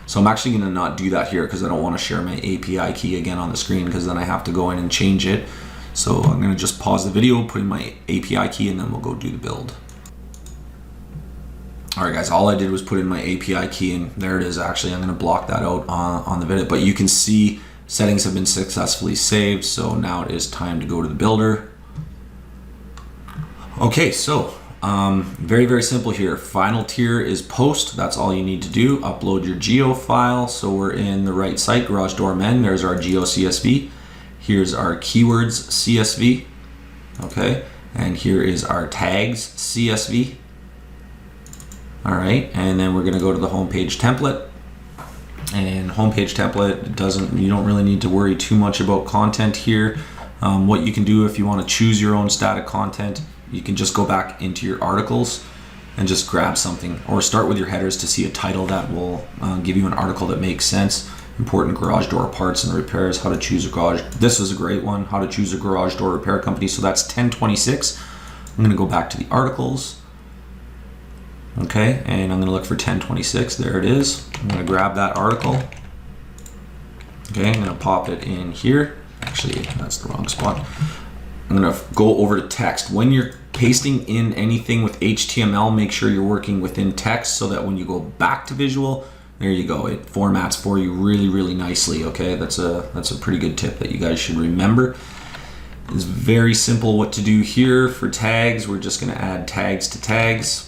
So I'm actually going to not do that here because I don't want to share my API key again on the screen, because then I have to go in and change it. So I'm going to just pause the video, put in my API key, and then we'll go do the build. All right, guys, all I did was put in my API key, and there it is. Actually, I'm going to block that out on the video, but you can see settings have been successfully saved. So now it is time to go to the builder. Okay, so very, very simple here. Final tier is post. That's all you need to do. Upload your geo file. So we're in the right site, Garage Door Men. There's our geo CSV. Here's our keywords CSV. Okay, and here is our tags CSV. All right, and then we're going to go to the homepage template. And homepage template you don't really need to worry too much about content here. What you can do if you want to choose your own static content, you can just go back into your articles and just grab something, or start with your headers to see a title that will give you an article that makes sense. Important garage door parts and repairs, how to choose a garage. This was a great one, how to choose a garage door repair company. So that's 1026. I'm going to go back to the articles. Okay, and I'm going to look for 1026. There it is. I'm going to grab that article. Okay, I'm going to pop it in here. Actually, that's the wrong spot. I'm going to go over to text. When you're pasting in anything with HTML, make sure you're working within text so that when you go back to visual, there you go. It formats for you really, really nicely. Okay, that's a pretty good tip that you guys should remember. It's very simple what to do here for tags. We're just going to add tags to tags.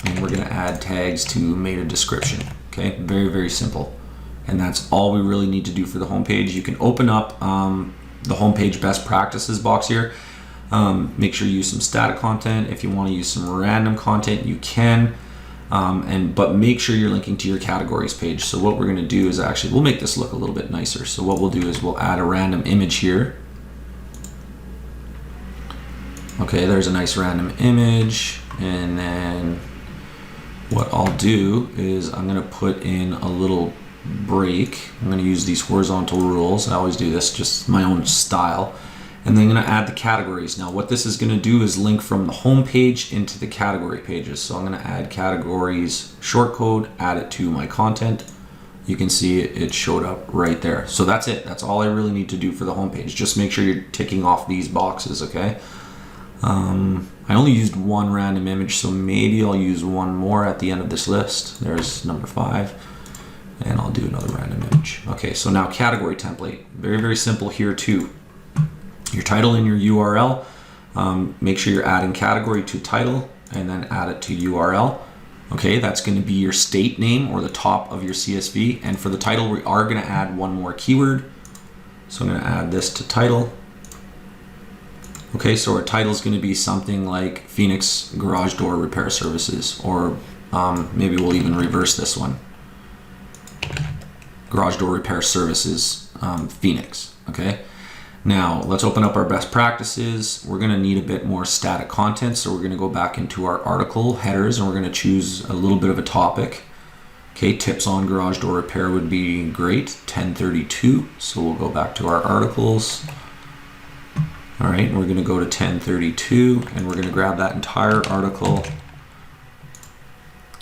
And we're going to add tags to meta description. Okay, very, very simple. And that's all we really need to do for the homepage. You can open up the homepage best practices box here. Make sure you use some static content. If you want to use some random content, you can. But make sure you're linking to your categories page. So what we're going to do is actually, we'll make this look a little bit nicer. So what we'll do is we'll add a random image here. Okay, there's a nice random image. And then what I'll do is I'm going to put in a little break. I'm going to use these horizontal rules. I always do this, just my own style. And then I'm going to add the categories. Now what this is going to do is link from the home page into the category pages. So I'm going to add categories shortcode, add it to my content. You can see it showed up right there. So that's it. That's all I really need to do for the home page. Just make sure you're ticking off these boxes, okay? I only used one random image, so maybe I'll use one more at the end of this list. There's number 5, and I'll do another random image. Okay, so now category template. Very, very simple here too. Your title and your URL. Make sure you're adding category to title and then add it to URL. Okay, that's going to be your state name or the top of your CSV. And for the title, we are going to add one more keyword. So I'm going to add this to title. Okay, so our title is going to be something like Phoenix Garage Door Repair Services, or maybe we'll even reverse this one. Garage Door Repair Services, Phoenix. Okay, now let's open up our best practices. We're going to need a bit more static content, so we're going to go back into our article headers and we're going to choose a little bit of a topic. Okay, tips on garage door repair would be great. 1032. So we'll go back to our articles. All right, we're going to go to 1032 and we're going to grab that entire article.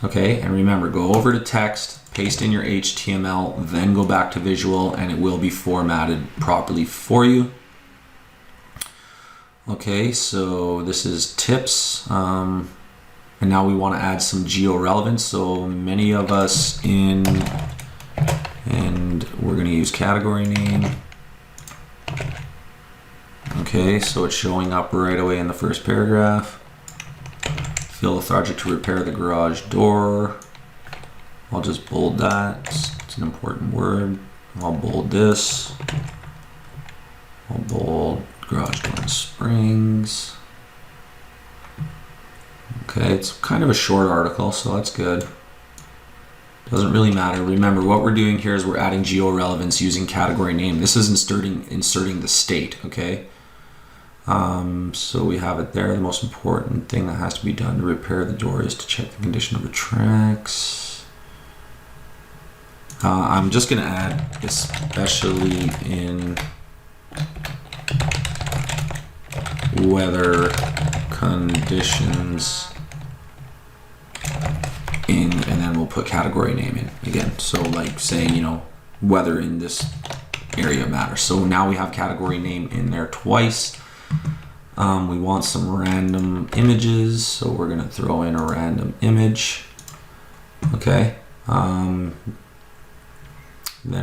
Okay, and remember, go over to text, paste in your HTML, then go back to visual, and it will be formatted properly for you. Okay, so this is tips, and now we want to add some geo-relevance. So many of us and we're going to use category name. Okay, so it's showing up right away in the first paragraph. Feel lethargic to repair the garage door. I'll just bold that. It's an important word. I'll bold this. I'll bold garage door and springs. Okay, it's kind of a short article, so that's good. Doesn't really matter. Remember, what we're doing here is we're adding geo-relevance using category name. This is inserting the state, okay? So we have it there. The most important thing that has to be done to repair the door is to check the condition of the tracks. I'm just going to add especially in weather conditions in, and then we'll put category name in again. So like saying, you know, weather in this area matters. So now we have category name in there twice. We want some random images, so we're going to throw in a random image. Okay. Then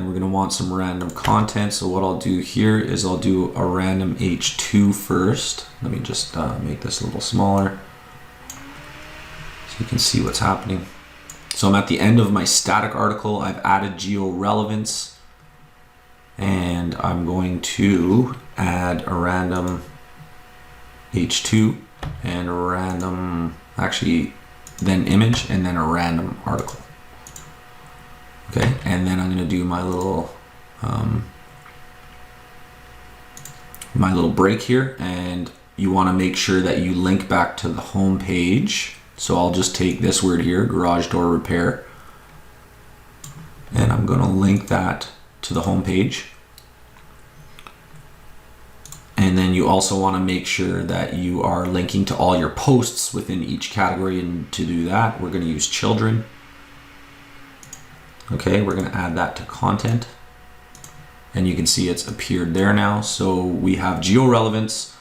we're going to want some random content. So what I'll do here is I'll do a random H2 first. Let me just make this a little smaller so you can see what's happening. So I'm at the end of my static article. I've added geo-relevance, and I'm going to add a random H2 and a random, actually then image, and then a random article. Okay, and then I'm going to do my little break here, and you want to make sure that you link back to the home page. So I'll just take this word here, garage door repair, and I'm going to link that to the home page. And then you also want to make sure that you are linking to all your posts within each category, and to do that, we're going to use children. Okay, we're going to add that to content, and you can see it's appeared there now. So we have geo-relevance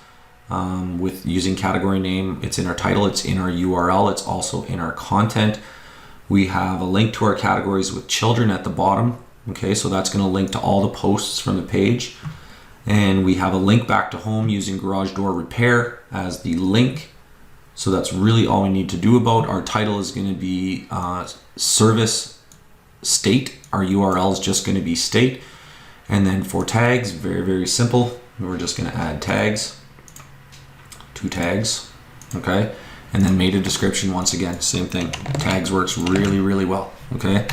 with using category name. It's in our title, it's in our URL, it's also in our content. We have a link to our categories with children at the bottom. Okay, so that's going to link to all the posts from the page. And we have a link back to home using garage door repair as the link. So that's really all we need to do about. Our title is going to be service state. Our URL is just going to be state. And then for tags, very, very simple. We're just going to add tags, 2 tags. Okay. And then made a description once again, same thing. Tags works really, really well. Okay.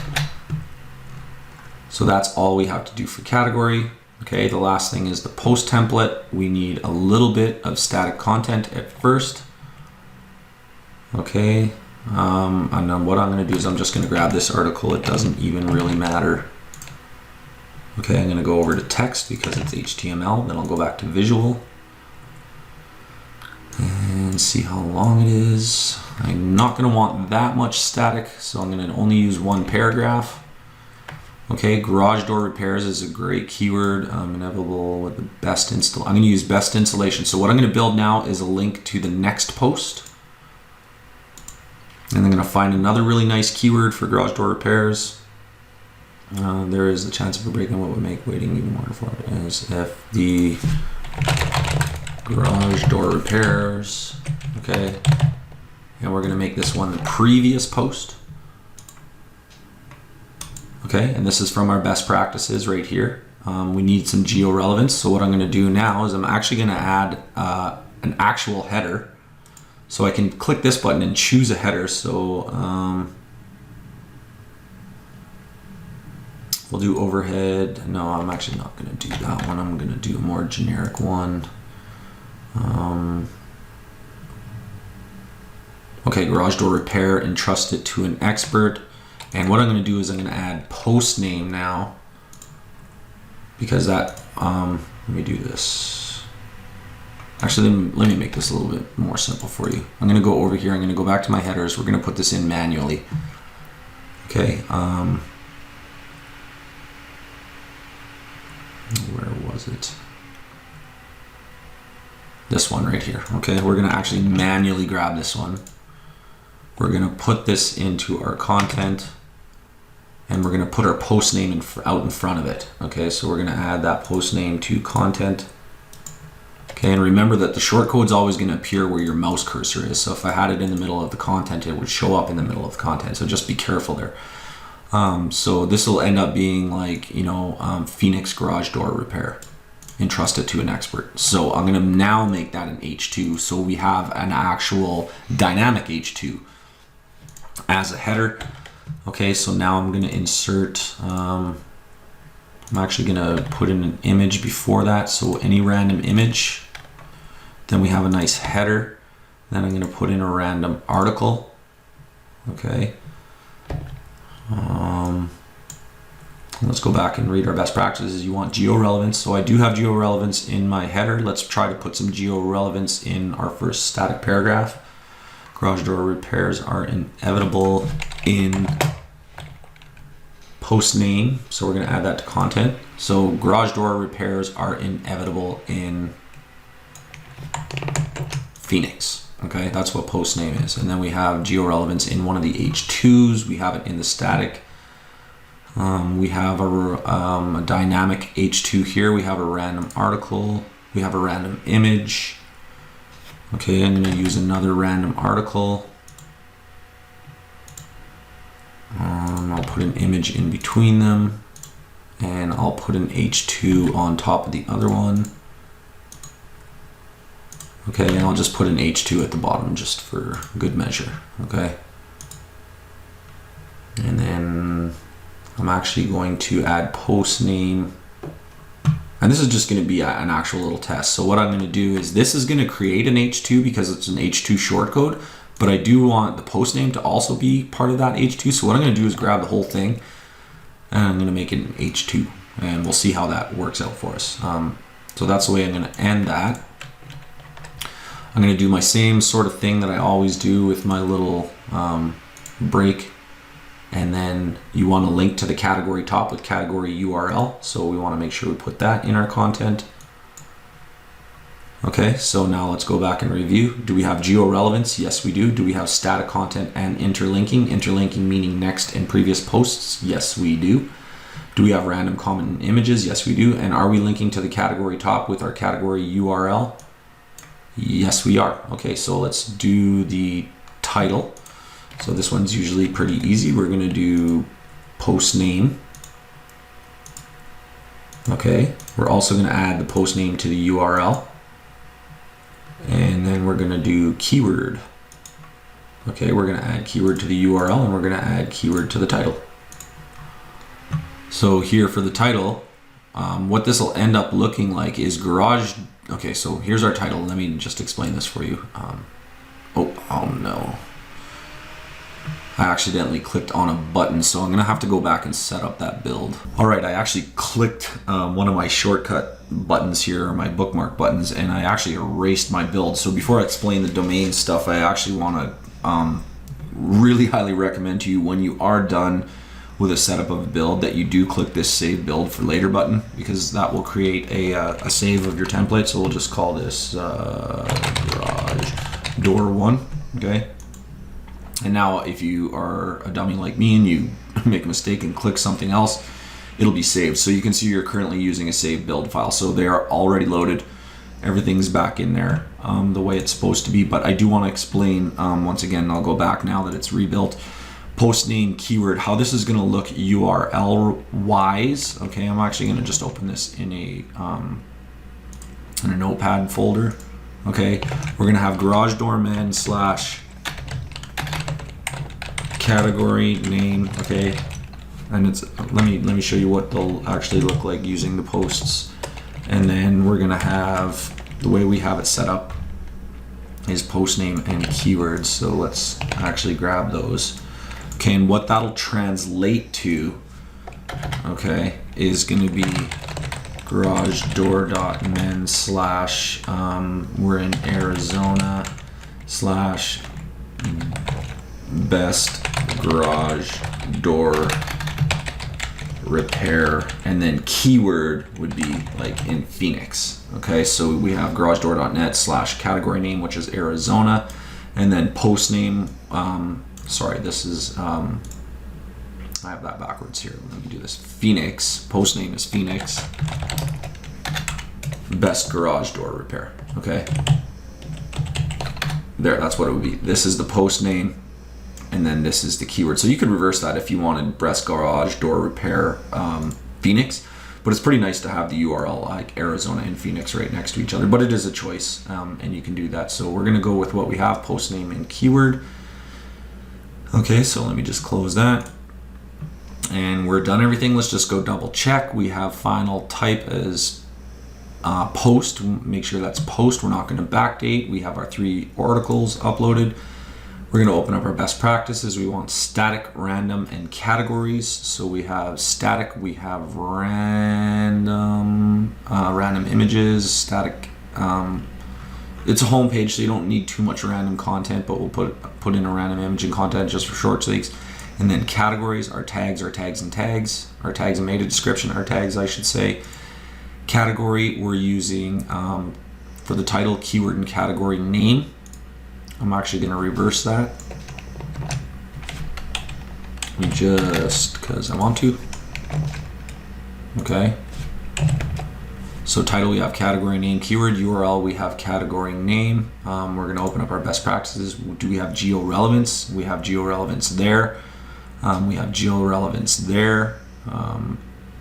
So that's all we have to do for category. Okay, the last thing is the post template. We need a little bit of static content at first. Okay, and then what I'm going to do is I'm just going to grab this article. It doesn't even really matter. Okay, I'm going to go over to text because it's HTML. Then I'll go back to visual and see how long it is. I'm not going to want that much static, so I'm going to only use 1 paragraph. Okay, garage door repairs is a great keyword. Inevitable with the best install. I'm going to use best installation. So what I'm going to build now is a link to the next post. And I'm going to find another really nice keyword for garage door repairs. There is a chance of a break-in. What would make waiting even more informative is if the garage door repairs. Okay, and we're going to make this one the previous post. Okay, and this is from our best practices right here. We need some geo-relevance. So what I'm going to do now is I'm actually going to add an actual header. So I can click this button and choose a header. So we'll do overhead. No, I'm actually not going to do that one. I'm going to do a more generic one. Okay, garage door repair, entrust it to an expert. And what I'm going to do is I'm going to add post name now, because that, let me do this. Actually, let me make this a little bit more simple for you. I'm going to go over here. I'm going to go back to my headers. We're going to put this in manually. Okay. Where was it? This one right here. Okay, we're going to actually manually grab this one. We're going to put this into our content, and we're going to put our post name out in front of it. Okay, so we're going to add that post name to content. Okay, and remember that the short code's always going to appear where your mouse cursor is. So if I had it in the middle of the content, it would show up in the middle of the content. So just be careful there. So this will end up being like, Phoenix garage door repair. Entrust it to an expert. So I'm going to now make that an H2. So we have an actual dynamic H2 as a header. Okay, so now I'm going to insert, I'm actually going to put in an image before that. So any random image. Then we have a nice header. Then I'm going to put in a random article. Okay. Let's go back and read our best practices. You want geo-relevance. So I do have geo-relevance in my header. Let's try to put some geo-relevance in our first static paragraph. Garage door repairs are inevitable in post name. So we're going to add that to content. So garage door repairs are inevitable in Phoenix. Okay, that's what post name is. And then we have geo-relevance in one of the H2s. We have it in the static. We have a dynamic H2 here. We have a random article. We have a random image. Okay, I'm going to use another random article. I'll put an image in between them. And I'll put an H2 on top of the other one. Okay, and I'll just put an H2 at the bottom just for good measure. Okay. And then I'm actually going to add post name, and this is just going to be an actual little test. So what I'm going to do is this is going to create an H2 because it's an H2 shortcode, but I do want the post name to also be part of that H2. So what I'm going to do is grab the whole thing and I'm going to make it an H2, and we'll see how that works out for us. So that's the way I'm going to end that. I'm going to do my same sort of thing that I always do with my little break. And then you want to link to the category top with category URL. So we want to make sure we put that in our content. Okay, so now let's go back and review. Do we have geo-relevance? Yes, we do. Do we have static content and interlinking? Interlinking meaning next and previous posts? Yes, we do. Do we have random comment images? Yes, we do. And are we linking to the category top with our category URL? Yes, we are. Okay, so let's do the title. So this one's usually pretty easy. We're going to do post name. Okay, we're also going to add the post name to the URL. And then we're going to do keyword. Okay, we're going to add keyword to the URL, and we're going to add keyword to the title. So here for the title, what this will end up looking like is garage. Okay, so here's our title. Let me just explain this for you. Oh no. I accidentally clicked on a button, so I'm gonna have to go back and set up that build. All right, I actually clicked one of my shortcut buttons here, or my bookmark buttons, and I actually erased my build. So before I explain the domain stuff, I actually wanna really highly recommend to you, when you are done with a setup of a build, that you do click this save build for later button, because that will create a save of your template. So we'll just call this garage door 1, okay? And now if you are a dummy like me and you make a mistake and click something else, it'll be saved. So you can see you're currently using a save build file. So they are already loaded. Everything's back in there the way it's supposed to be. But I do want to explain, once again, I'll go back now that it's rebuilt, post name keyword, how this is going to look URL wise. Okay, I'm actually going to just open this in a notepad folder. Okay, we're going to have garage doorman / category name. Okay, and it's let me show you what they'll actually look like using the posts. And then we're gonna have, the way we have it set up is post name and keywords. So let's actually grab those. Okay, and what that'll translate to, okay, is going to be garagedoor.men slash, we're in Arizona, slash best garage door repair, and then keyword would be like in Phoenix. Okay, so we have garagedoor.net slash category name, which is Arizona, and then post name, sorry, this is, I have that backwards here. Let me do this. Phoenix, post name is Phoenix, best garage door repair. Okay, there, that's what it would be. This is the post name, and then this is the keyword. So you could reverse that if you wanted best garage door repair Phoenix, but it's pretty nice to have the URL like Arizona and Phoenix right next to each other, but it is a choice, and you can do that. So we're gonna go with what we have, post name and keyword. Okay, so let me just close that. And we're done everything. Let's just go double check. We have final type as post. Make sure that's post. We're not going to backdate. We have our 3 articles uploaded. We're going to open up our best practices. We want static, random, and categories. So we have static. We have random, random images, static. It's a home page, so you don't need too much random content, but we'll put in a random image and content just for short sakes. And then categories, our tags and tags, our tags and meta description, our tags, I should say. Category, we're using for the title, keyword, and category name. I'm actually going to reverse that. Just because I want to. Okay. So title, we have category name, keyword, URL, we have category name. We're going to open up our best practices. Do we have geo-relevance? We have geo-relevance there. We have geo-relevance there.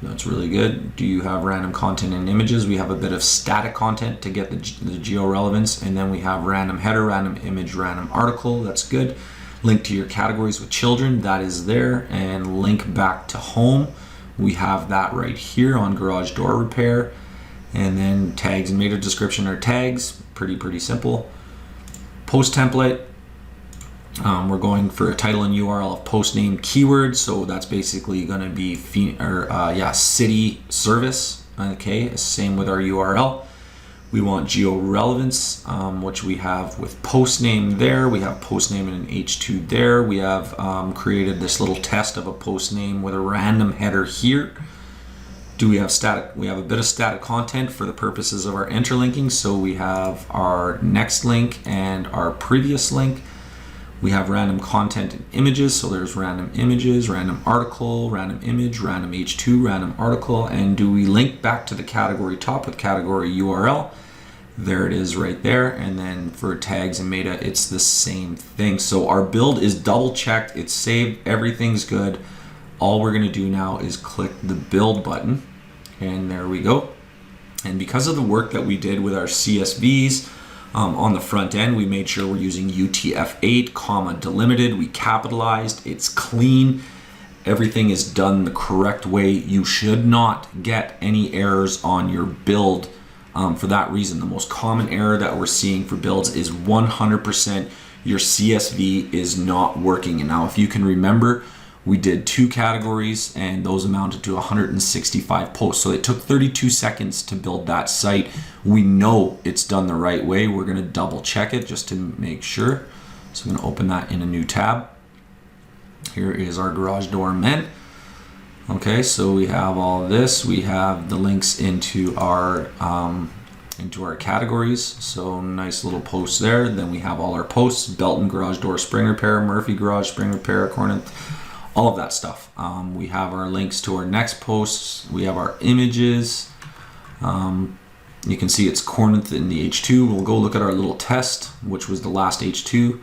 That's really good. Do you have random content and images? We have a bit of static content to get the geo-relevance. And then we have random header, random image, random article. That's good. Link to your categories with children. That is there. And link back to home. We have that right here on garage door repair. And then tags and meta description are tags. Pretty simple. Post template. We're going for a title and URL of post name keyword. So that's basically going to be city service. Okay, same with our URL. We want geo-relevance, which we have with post name there. We have post name in an H2 there. We have created this little test of a post name with a random header here. Do we have static? We have a bit of static content for the purposes of our interlinking. So we have our next link and our previous link. We have random content and images. So there's random images, random article, random image, random H2, random article. And do we link back to the category top with category URL? There it is right there. And then for tags and meta, it's the same thing. So our build is double checked. It's saved. Everything's good. All we're going to do now is click the build button, and there we go. And because of the work that we did with our CSVs on the front end, we made sure we're using UTF-8, comma, delimited. We capitalized. It's clean. Everything is done the correct way. You should not get any errors on your build for that reason. The most common error that we're seeing for builds is 100% your CSV is not working. And now if you can remember, we did 2 categories and those amounted to 165 posts. So it took 32 seconds to build that site. We know it's done the right way. We're gonna double check it just to make sure. So I'm gonna open that in a new tab. Here is our garage door men. Okay, so we have all this. We have the links into our categories. So nice little posts there. Then we have all our posts: Belton garage door spring repair, Murphy garage spring repair, Corinth, all of that stuff. We have our links to our next posts. We have our images. You can see it's Corinth in the H2. We'll go look at our little test, which was the last H2.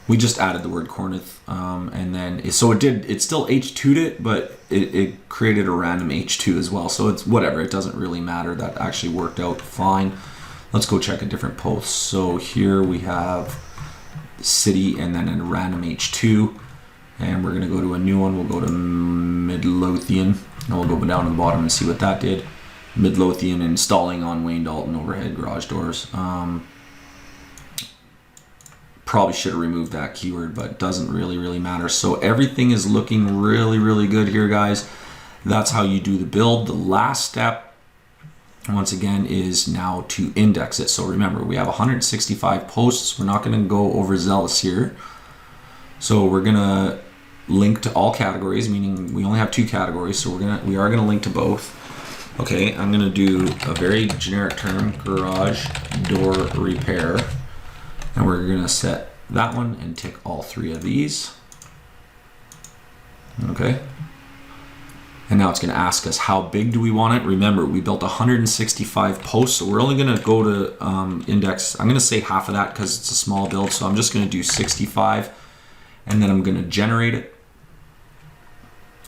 We just added the word Corinth, and then it still H2'd it, but it created a random H2 as well. So it's whatever, it doesn't really matter. That actually worked out fine. Let's go check a different post. So here we have city and then a random H2, and we're gonna go to a new one. We'll go to Midlothian, and we'll go down to the bottom and see what that did. Midlothian installing on Wayne Dalton overhead garage doors. probably should have removed that keyword, but it doesn't really matter. So everything is looking really good here, guys. That's how you do the build. The last step, once again, is now to index it. So remember, we have 165 posts. We're not going to go overzealous here. So we're going to link to all categories, meaning we only have 2 categories. So we are going to link to both. Okay, I'm going to do a very generic term, garage door repair. And we're going to set that one and tick all 3 of these. Okay. And now it's going to ask us how big do we want it. Remember, we built 165 posts, so we're only going to go to index. I'm going to say half of that because it's a small build, so I'm just going to do 65, and then I'm going to generate it.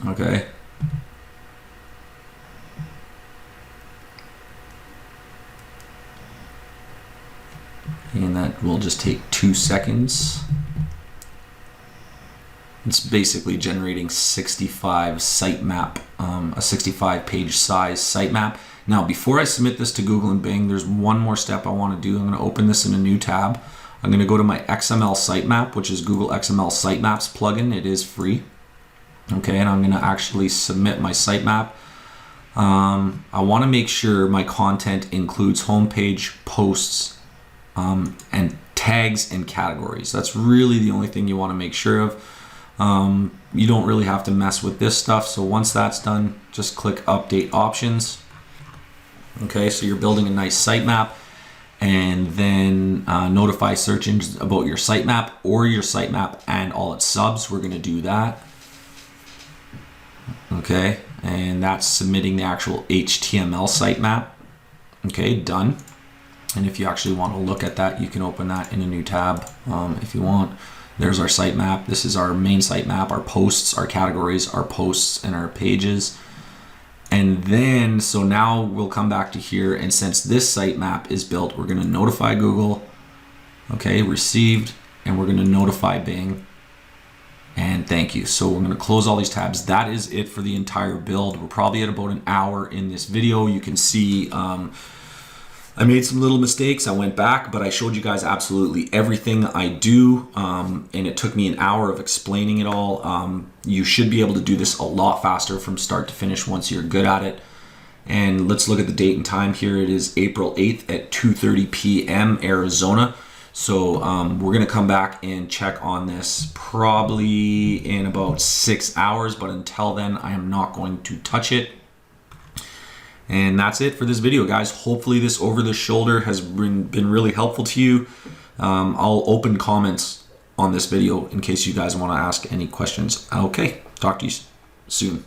Okay. And that will just take 2 seconds. It's basically generating 65 sitemap, a 65 page size sitemap. Now, before I submit this to Google and Bing, there's one more step I want to do. I'm going to open this in a new tab. I'm going to go to my XML sitemap, which is Google XML Sitemaps plugin. It is free. Okay, and I'm going to actually submit my sitemap. I want to make sure my content includes homepage, posts, and tags and categories. That's really the only thing you want to make sure of. You don't really have to mess with this stuff. So once that's done, just click update options. Okay, so you're building a nice sitemap, and then notify search engines about your sitemap or your sitemap and all its subs. We're going to do that. Okay, and that's submitting the actual HTML sitemap. Okay, done. And if you actually want to look at that, you can open that in a new tab if you want. There's our sitemap. This is our main sitemap, our posts, our categories, our posts, and our pages. And then, so now we'll come back to here, and since this sitemap is built, we're going to notify Google. Okay, received, and we're going to notify Bing. And thank you. So we're going to close all these tabs. That is it for the entire build. We're probably at about an hour in this video. You can see I made some little mistakes. I went back, but I showed you guys absolutely everything I do, and it took me an hour of explaining it all. You should be able to do this a lot faster from start to finish once you're good at it. And let's look at the date and time here. It is April 8th at 2:30 p.m. Arizona. So we're going to come back and check on this probably in about 6 hours, but until then, I am not going to touch it. And that's it for this video, guys. Hopefully this over the shoulder has been really helpful to you. I'll open comments on this video in case you guys want to ask any questions. Okay, talk to you soon.